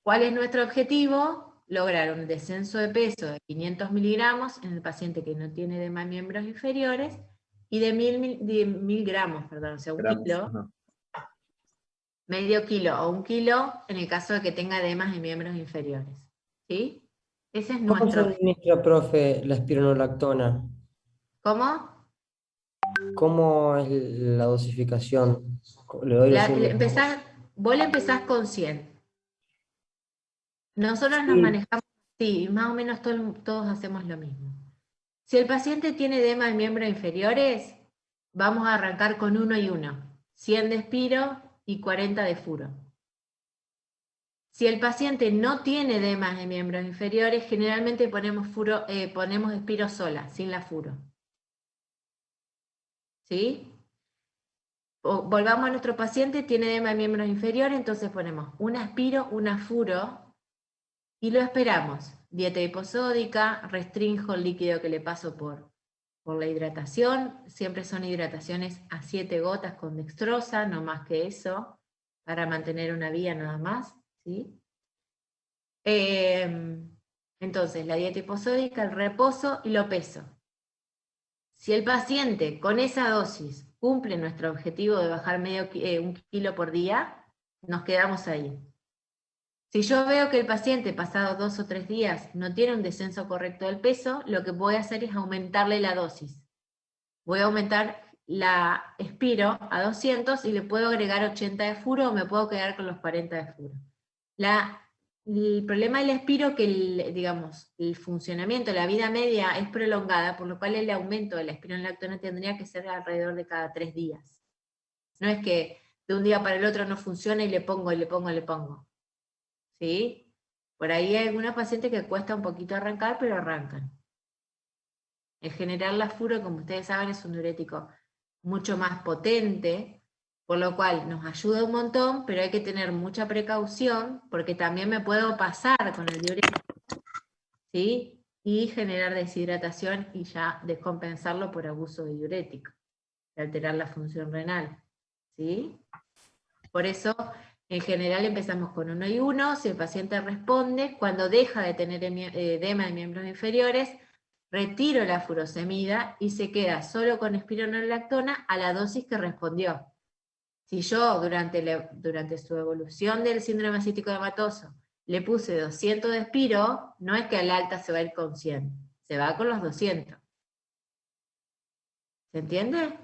¿Cuál es nuestro objetivo? lograr un descenso de peso de 500 miligramos en el paciente que no tiene edema de miembros inferiores y de 1000 gramos, perdón, o sea, un Gramos, kilo, ajá. medio kilo o 1 kilo en el caso de que tenga edemas de miembros inferiores. ¿Sí? Ese es ¿Cómo se nuestro. administra, profe, la espironolactona? ¿Cómo? ¿Cómo es la dosificación? Le doy los 100 miligramos. Vos le empezás con 100. Nosotros nos Sí. manejamos, sí, más o menos todos hacemos lo mismo. Si el paciente tiene edema de miembros inferiores, vamos a arrancar con 1 y 1. 100 de espiro y 40 de furo. Si el paciente no tiene edemas de miembros inferiores, generalmente ponemos espiro sola, sin la furo. ¿Sí? Volvamos a nuestro paciente, tiene edema de miembros inferiores, entonces ponemos un aspiro, una furo, y lo esperamos. Dieta hiposódica, restrinjo el líquido que le paso por la hidratación, siempre son hidrataciones a 7 gotas con dextrosa, no más que eso, para mantener una vía nada más, ¿sí? Entonces, la dieta hiposódica, el reposo y lo peso. Si el paciente con esa dosis cumple nuestro objetivo de bajar 1 kilo por día, nos quedamos ahí. Si yo veo que el paciente pasado 2 o 3 días no tiene un descenso correcto del peso, lo que voy a hacer es aumentarle la dosis. Voy a aumentar la espiro a 200 y le puedo agregar 80 de furo o me puedo quedar con los 40 de furo. El problema del espiro que el funcionamiento, la vida media es prolongada, por lo cual el aumento de la espironolactona tendría que ser alrededor de cada 3 días. No es que de un día para el otro no funciona y le pongo, y le pongo, y le pongo. ¿Sí? Por ahí hay algunos pacientes que cuesta un poquito arrancar, pero arrancan. En general la furo, como ustedes saben, es un diurético mucho más potente, por lo cual nos ayuda un montón, pero hay que tener mucha precaución, porque también me puedo pasar con el diurético, ¿sí? Y generar deshidratación y ya descompensarlo por abuso de diurético, y alterar la función renal, ¿sí? Por eso, en general empezamos con 1 y 1, si el paciente responde, cuando deja de tener edema de miembros inferiores, retiro la furosemida y se queda solo con espironolactona a la dosis que respondió. Si yo, durante su evolución del síndrome ascítico hematoso, le puse 200 de espiro, no es que al alta se va a ir con 100, se va con los 200. ¿Se entiende?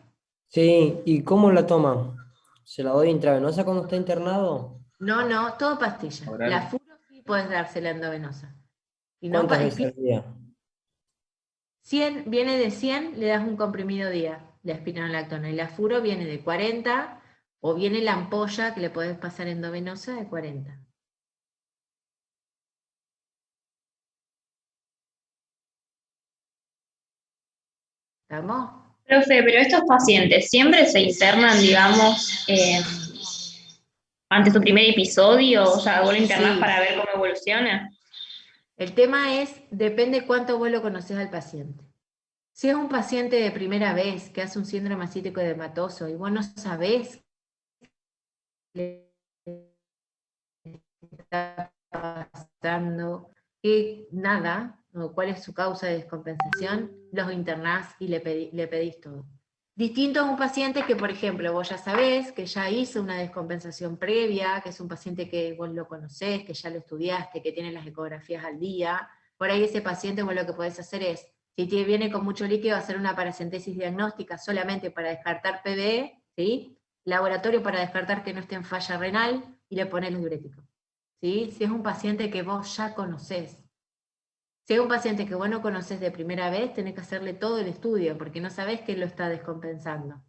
Sí, ¿y cómo la toma? ¿Se la doy intravenosa cuando está internado? No, todo pastilla. Oral. La furo sí puedes dársela endovenosa. Y no ¿Cuántas veces al día? 100, viene de 100, le das un comprimido día, la espironolactona. Y la furo viene de 40, o viene la ampolla que le podés pasar endovenosa de 40. ¿Estamos? Profe, pero estos pacientes siempre se internan, digamos, ante su primer episodio, o sea, vos lo internás Sí. para ver cómo evoluciona. El tema es, depende cuánto vos lo conocés al paciente. Si es un paciente de primera vez que hace un síndrome ascítico hematoso y vos no sabés qué le está pasando, nada, o cuál es su causa de descompensación, los internás y le pedís todo. Distinto a un paciente que, por ejemplo, vos ya sabés que ya hizo una descompensación previa, que es un paciente que vos lo conocés, que ya lo estudiaste, que tiene las ecografías al día. Por ahí ese paciente vos lo que podés hacer es, si viene con mucho líquido, hacer una paracentesis diagnóstica solamente para descartar PBE, ¿sí? Laboratorio para descartar que no esté en falla renal y le pones los diuréticos. ¿Sí? Si es un paciente que vos ya conocés. Si es un paciente que vos no conocés de primera vez, tenés que hacerle todo el estudio, porque no sabés que lo está descompensando.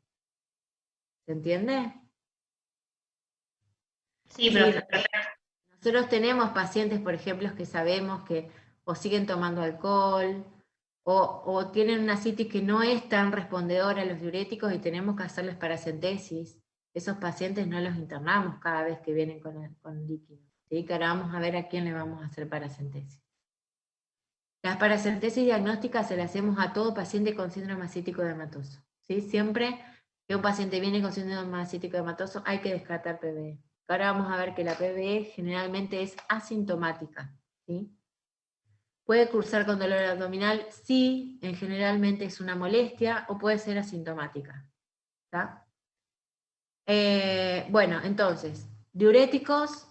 ¿Se entiende? Sí, profe. Nosotros tenemos pacientes, por ejemplo, que sabemos que o siguen tomando alcohol, o tienen una citis que no es tan respondedora a los diuréticos y tenemos que hacerles paracentesis. Esos pacientes no los internamos cada vez que vienen con líquido. ¿Sí? Que ahora vamos a ver a quién le vamos a hacer paracentesis. Las paracentesis diagnósticas se las hacemos a todo paciente con síndrome ascítico hematoso. ¿Sí? Siempre que un paciente viene con síndrome ascítico hematoso hay que descartar PBE. Ahora vamos a ver que la PBE generalmente es asintomática. ¿Sí? ¿Puede cursar con dolor abdominal? Sí, generalmente es una molestia o puede ser asintomática. ¿Está? Bueno, entonces, diuréticos,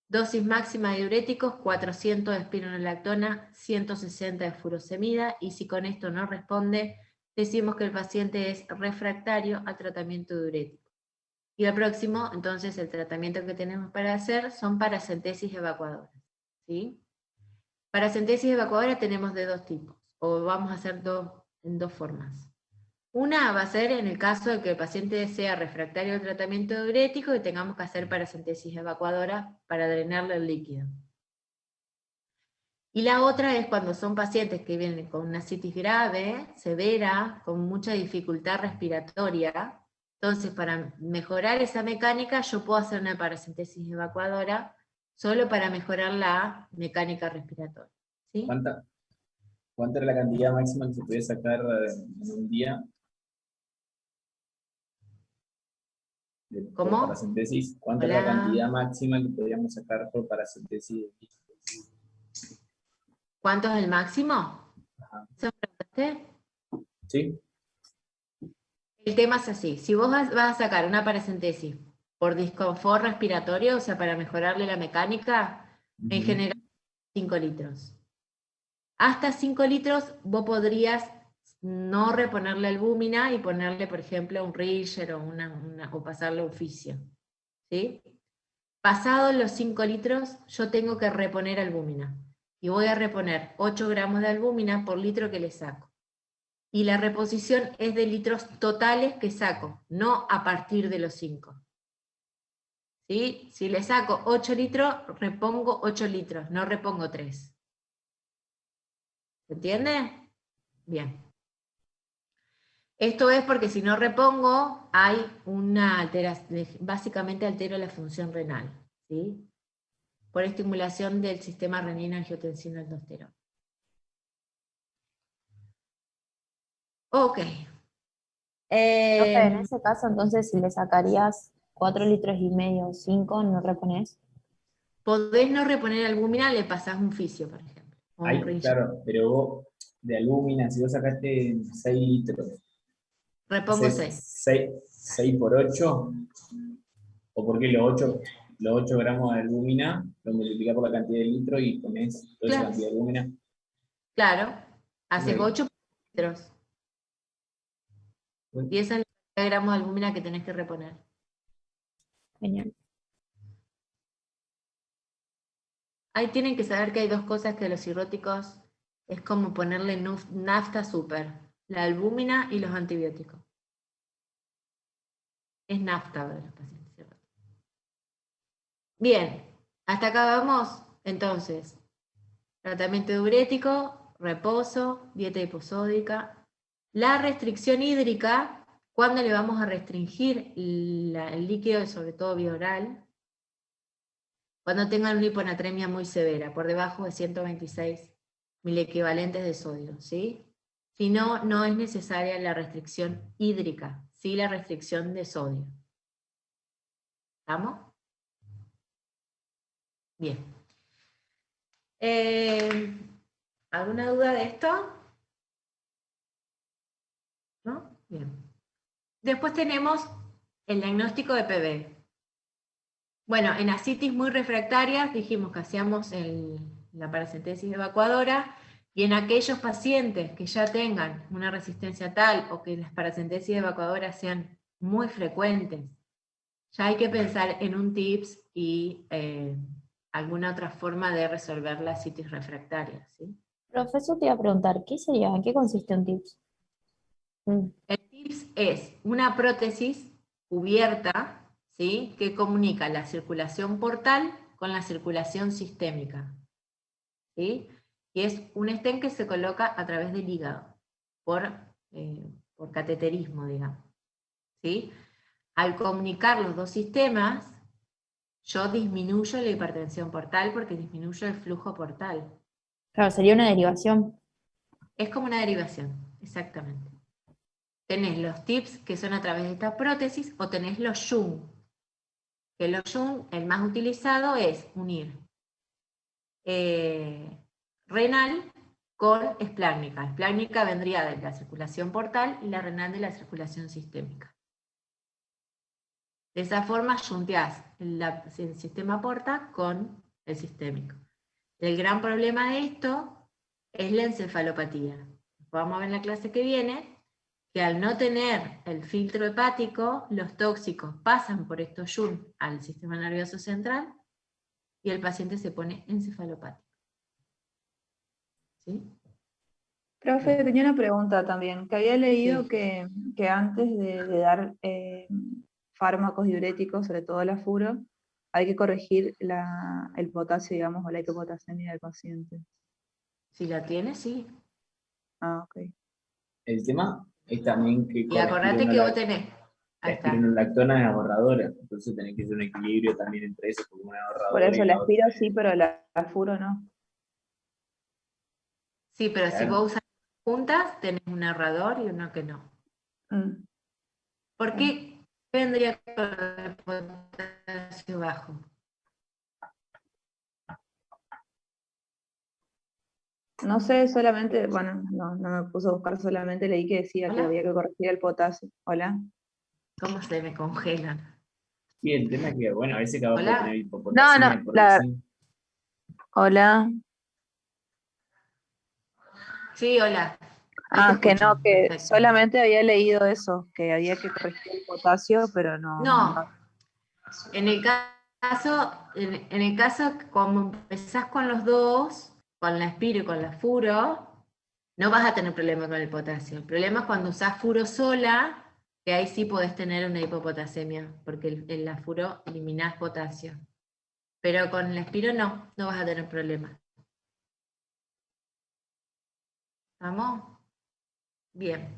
dosis máxima de diuréticos, 400 de espironolactona, 160 de furosemida, y si con esto no responde, decimos que el paciente es refractario al tratamiento diurético. Y el próximo, entonces, el tratamiento que tenemos para hacer son paracentesis evacuadoras. ¿Sí? Paracentesis evacuadora tenemos de dos tipos, o vamos a hacer en dos formas. Una va a ser en el caso de que el paciente sea refractario al tratamiento diurético y tengamos que hacer paracentesis evacuadora para drenarle el líquido. Y la otra es cuando son pacientes que vienen con una ascitis grave, severa, con mucha dificultad respiratoria. Entonces, para mejorar esa mecánica, yo puedo hacer una paracentesis evacuadora solo para mejorar la mecánica respiratoria. ¿Sí? ¿Cuánta era la cantidad máxima que se puede sacar en un día? ¿Cómo? Por paracentesis. ¿Cuánta es la cantidad máxima que podríamos sacar por paracentesis? ¿Cuánto es el máximo? Ajá. ¿Se me preguntaste? Sí. El tema es así, si vos vas a sacar una paracentesis por disconfort respiratorio, o sea, para mejorarle la mecánica, en general 5 litros. Hasta 5 litros vos podrías no reponerle albúmina y ponerle, por ejemplo, un Rischer o pasarle un fisio. ¿Sí? Pasados los 5 litros, yo tengo que reponer albúmina. Y voy a reponer 8 gramos de albúmina por litro que le saco. Y la reposición es de litros totales que saco, no a partir de los 5. ¿Sí? Si le saco 8 litros, repongo 8 litros, no repongo 3. ¿Se entiende? Bien. Esto es porque si no repongo, hay una alteración, básicamente altero la función renal, ¿sí? Por estimulación del sistema renina-angiotensina-aldosterona. Ok. En ese caso, entonces, si le sacarías 4 litros y medio, 5, ¿no reponés? Podés no reponer albúmina, le pasás un fisio, por ejemplo. Ay, claro, pero vos, de albúmina, si vos sacaste 6 litros. Repongo 6. 6 por 8, o porque los 8 gramos de albúmina lo multiplicás por la cantidad de litros y ponés toda esa cantidad de albúmina. Claro, haces 8 litros. Y esa es la cantidad de gramos de albúmina que tenés que reponer. Genial. Ahí tienen que saber que hay dos cosas que a los cirróticos es como ponerle nafta super, la albúmina y los antibióticos. Es nafta de los pacientes cirróticos. Bien, hasta acá vamos. Entonces, tratamiento diurético, reposo, dieta hiposódica. La restricción hídrica, ¿cuándo le vamos a restringir el líquido, sobre todo bioral? Cuando tengan una hiponatremia muy severa, por debajo de 126 miliequivalentes de sodio, ¿sí? Si no, no es necesaria la restricción hídrica, sí la restricción de sodio. ¿Estamos? Bien. ¿Alguna duda de esto? ¿No? Bien. Después tenemos el diagnóstico de PB. Bueno, en ascitis muy refractarias dijimos que hacíamos la paracentesis evacuadora, y en aquellos pacientes que ya tengan una resistencia tal o que las paracentesis evacuadoras sean muy frecuentes, ya hay que pensar en un TIPS y alguna otra forma de resolver la ascitis refractaria, ¿sí? Profesor, te iba a preguntar, ¿en qué consiste un TIPS? El TIPS es una prótesis cubierta, ¿sí?, que comunica la circulación portal con la circulación sistémica, ¿sí? Y es un stent que se coloca a través del hígado, por cateterismo, digamos, ¿sí? Al comunicar los dos sistemas, yo disminuyo la hipertensión portal porque disminuyo el flujo portal. Claro, sería una derivación. Es como una derivación, exactamente. Tenés los TIPS que son a través de esta prótesis, o tenés los Jung. Que los Jung, el más utilizado es unir renal con esplácnica. Esplácnica vendría de la circulación portal y la renal de la circulación sistémica. De esa forma yunteás el sistema porta con el sistémico. El gran problema de esto es la encefalopatía. Vamos a ver en la clase que viene que al no tener el filtro hepático, los tóxicos pasan por estos shunt al sistema nervioso central y el paciente se pone encefalopático. ¿Sí? Profe, tenía una pregunta también, que había leído que antes de dar fármacos diuréticos, sobre todo la furo, hay que corregir el potasio, digamos, o la hipopotasemia del paciente. Si la tiene, sí. Ah, ok. El tema es también que Y acordate que vos tenés. la espironolactona es ahorradora, entonces tenés que hacer un equilibrio también entre eso, porque una es ahorradora. Por eso y la la otra espiro es- sí, pero la furo no. Sí, pero si Claro. vos usas juntas, tenés un ahorrador y uno que no. Mm. ¿Por qué vendría con el potasio bajo? No sé, solamente, bueno, no me puse a buscar, solamente leí que decía que ¿Hola? había que corregir el potasio. Hola. ¿Cómo se me congelan? Sí, el tema es que, bueno, a veces cada uno puede tener ¿Hola? No, hipopotasemia por sí. Hola. Sí, hola. Ah, que escucho, no, que perfecto. solamente había leído eso, que había que corregir el potasio, pero No, en el caso, como empezás con los dos, con la Spiro y con la Furo, no vas a tener problema con el potasio. El problema es cuando usás Furo sola, que ahí sí podés tener una hipopotasemia, porque en la Furo eliminás potasio. Pero con la Spiro no vas a tener problema. ¿Vamos? Bien.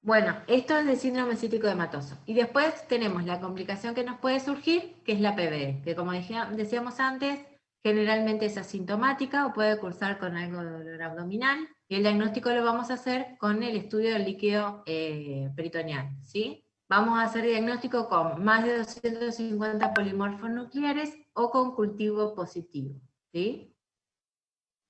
Bueno, esto es de síndrome cítico hematoso. Y después tenemos la complicación que nos puede surgir, que es la PBE, que como decíamos antes, generalmente es asintomática o puede cursar con algo de dolor abdominal. Y el diagnóstico lo vamos a hacer con el estudio del líquido peritoneal, ¿sí? Vamos a hacer diagnóstico con más de 250 polimorfos nucleares o con cultivo positivo, ¿sí?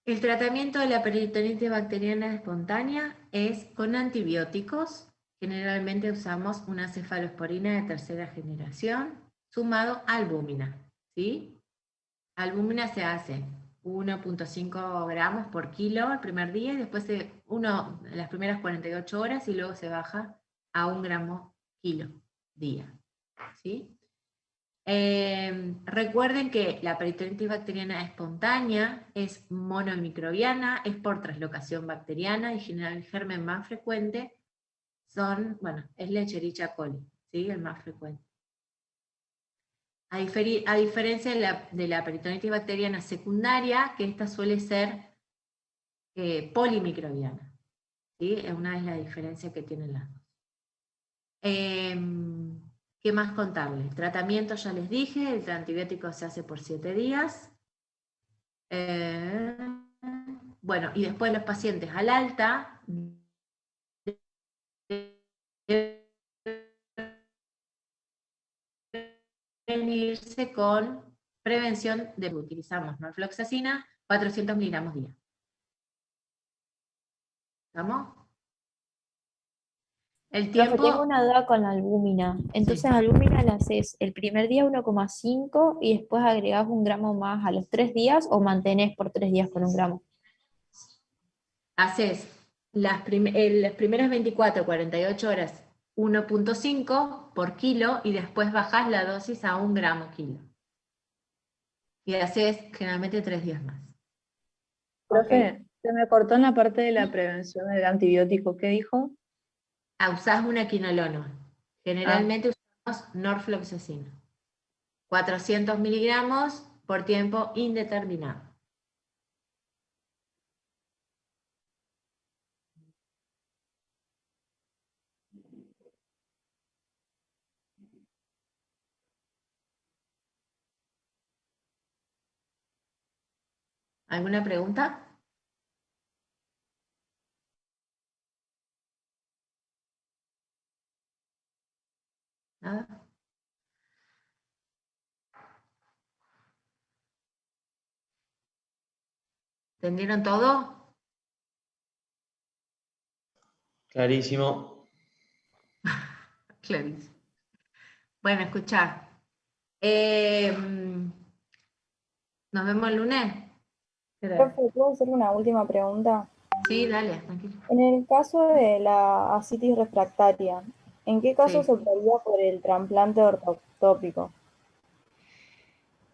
El tratamiento de la peritonitis bacteriana espontánea es con antibióticos. Generalmente usamos una cefalosporina de tercera generación, sumado a albúmina, ¿sí? Albúmina se hace 1.5 gramos por kilo el primer día, y después las primeras 48 horas, y luego se baja a 1 gramo kilo día, ¿sí? Recuerden que la peritonitis bacteriana espontánea es monomicrobiana, es por translocación bacteriana, y general el germen más frecuente es la Escherichia coli, ¿sí? El más frecuente. A diferencia de la peritonitis bacteriana secundaria, que esta suele ser polimicrobiana, ¿sí? Es una de las diferencias que tienen las dos. ¿Qué más contarles? El tratamiento ya les dije, el antibiótico se hace por 7 días. Bueno, y después los pacientes al alta deben irse con prevención de utilizamos norfloxacina, 400 miligramos día. ¿Estamos? El Profe, tiempo... tengo una duda con la albúmina. Entonces, albúmina la haces el primer día 1,5 y después agregás 1 gramo más a los 3 días, o mantenés por 3 días con 1 gramo. Haces las primeras 24, 48 horas 1.5 por kilo, y después bajás la dosis a 1 gramo kilo. Y haces generalmente 3 días más. Profe, se me cortó en la parte de la prevención del antibiótico, ¿qué dijo? Usás una quinolona. Generalmente usamos norfloxacina. 400 miligramos por tiempo indeterminado. ¿Alguna pregunta? ¿Nada? ¿Entendieron todo? Clarísimo. Clarísimo. Bueno, escuchá. ¿Nos vemos el lunes? Profe, ¿puedo hacer una última pregunta? Sí, dale, tranquilo. En el caso de la ascitis refractaria, ¿en qué caso Sí. se optaría por el trasplante ortotópico?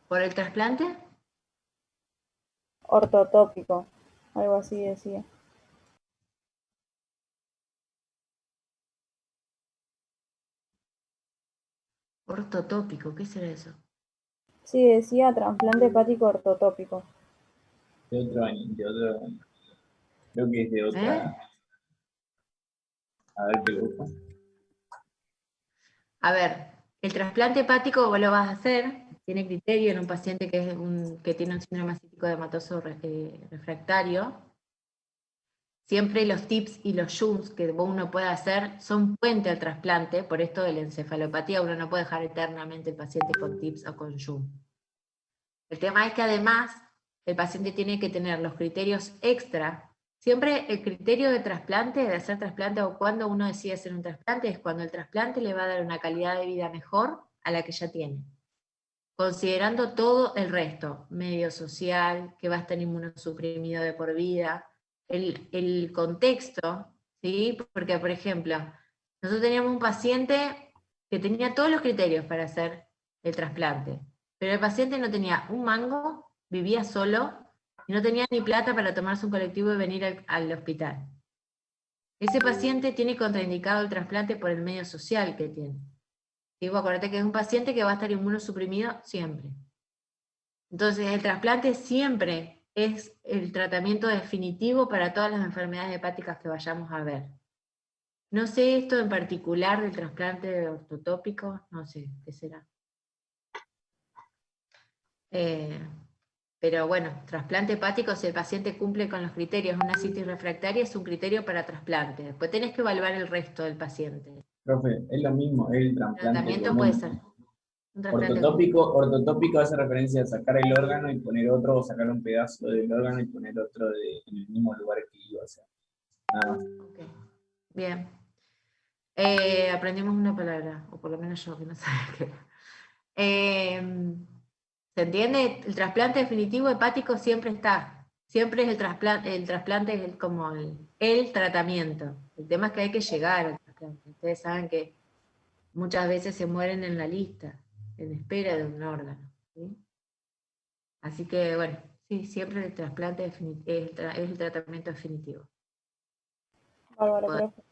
¿Por el trasplante? Ortotópico, algo así decía. Ortotópico, ¿qué será eso? Sí, decía trasplante hepático ortotópico. De otro año, creo que es de otra. A ver qué lo busco. A ver, el trasplante hepático vos lo vas a hacer, tiene criterio en un paciente que tiene un síndrome ascítico dematoso refractario. Siempre los TIPS y los SHUNTs que uno puede hacer son puente al trasplante, por esto de la encefalopatía uno no puede dejar eternamente el paciente con TIPS o con SHUNT. El tema es que además el paciente tiene que tener los criterios extra. Siempre el criterio de trasplante, de hacer trasplante o cuando uno decide hacer un trasplante, es cuando el trasplante le va a dar una calidad de vida mejor a la que ya tiene. Considerando todo el resto, medio social, que va a estar inmunosuprimido de por vida, el contexto, ¿sí? Porque, por ejemplo, nosotros teníamos un paciente que tenía todos los criterios para hacer el trasplante, pero el paciente no tenía un mango, vivía solo, y no tenía ni plata para tomarse un colectivo y venir al hospital. Ese paciente tiene contraindicado el trasplante por el medio social que tiene. Y vos acordate que es un paciente que va a estar inmunosuprimido siempre. Entonces, el trasplante siempre es el tratamiento definitivo para todas las enfermedades hepáticas que vayamos a ver. No sé esto en particular del trasplante ortotópico, no sé qué será. Pero bueno, trasplante hepático, si el paciente cumple con los criterios, una ascitis refractaria es un criterio para trasplante. Después tenés que evaluar el resto del paciente. Profe, es lo mismo, es el El trasplante tratamiento común. puede ser un trasplante Ortotópico hace referencia a sacar el órgano y poner otro, o sacar un pedazo del órgano y poner otro en el mismo lugar que iba a ser. Nada más. Okay. Bien. Aprendimos una palabra, o por lo menos yo que no sabía qué era. ¿Se entiende? El trasplante definitivo hepático siempre está. Siempre es el trasplante es como el tratamiento. El tema es que hay que llegar al trasplante. Ustedes saben que muchas veces se mueren en la lista, en espera de un órgano. ¿Sí? Así que, bueno, sí, siempre el trasplante es el tratamiento definitivo. Bárbaro, profe.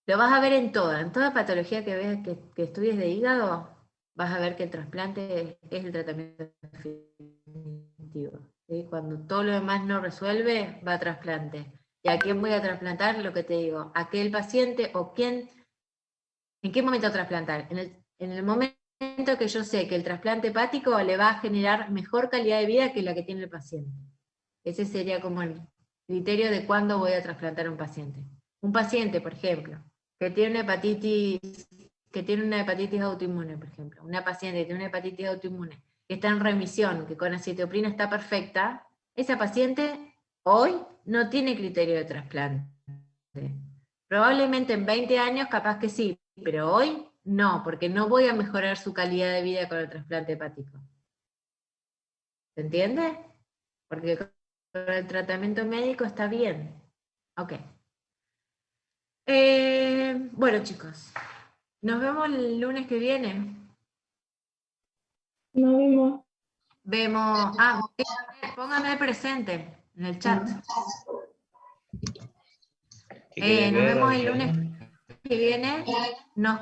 Lo vas a ver en toda patología que veas que estudies de hígado, vas a ver que el trasplante es el tratamiento definitivo. ¿Sí? Cuando todo lo demás no resuelve, va a trasplante. ¿Y a quién voy a trasplantar? Lo que te digo, aquel paciente o quién, ¿en qué momento trasplantar? En el momento que yo sé que el trasplante hepático le va a generar mejor calidad de vida que la que tiene el paciente. Ese sería como el criterio de cuándo voy a trasplantar a un paciente. Un paciente, por ejemplo, que tiene una hepatitis autoinmune, por ejemplo, una paciente que tiene una hepatitis autoinmune, que está en remisión, que con acitoprina está perfecta, esa paciente hoy no tiene criterio de trasplante. Probablemente en 20 años capaz que sí, pero hoy no, porque no voy a mejorar su calidad de vida con el trasplante hepático. ¿Se entiende? Porque con el tratamiento médico está bien. Ok. Bueno, chicos, nos vemos el lunes que viene. Nos vemos. Vemos. Póngame presente en el chat. ¿Qué querés Nos ver, vemos el Angelina? lunes que viene. Nos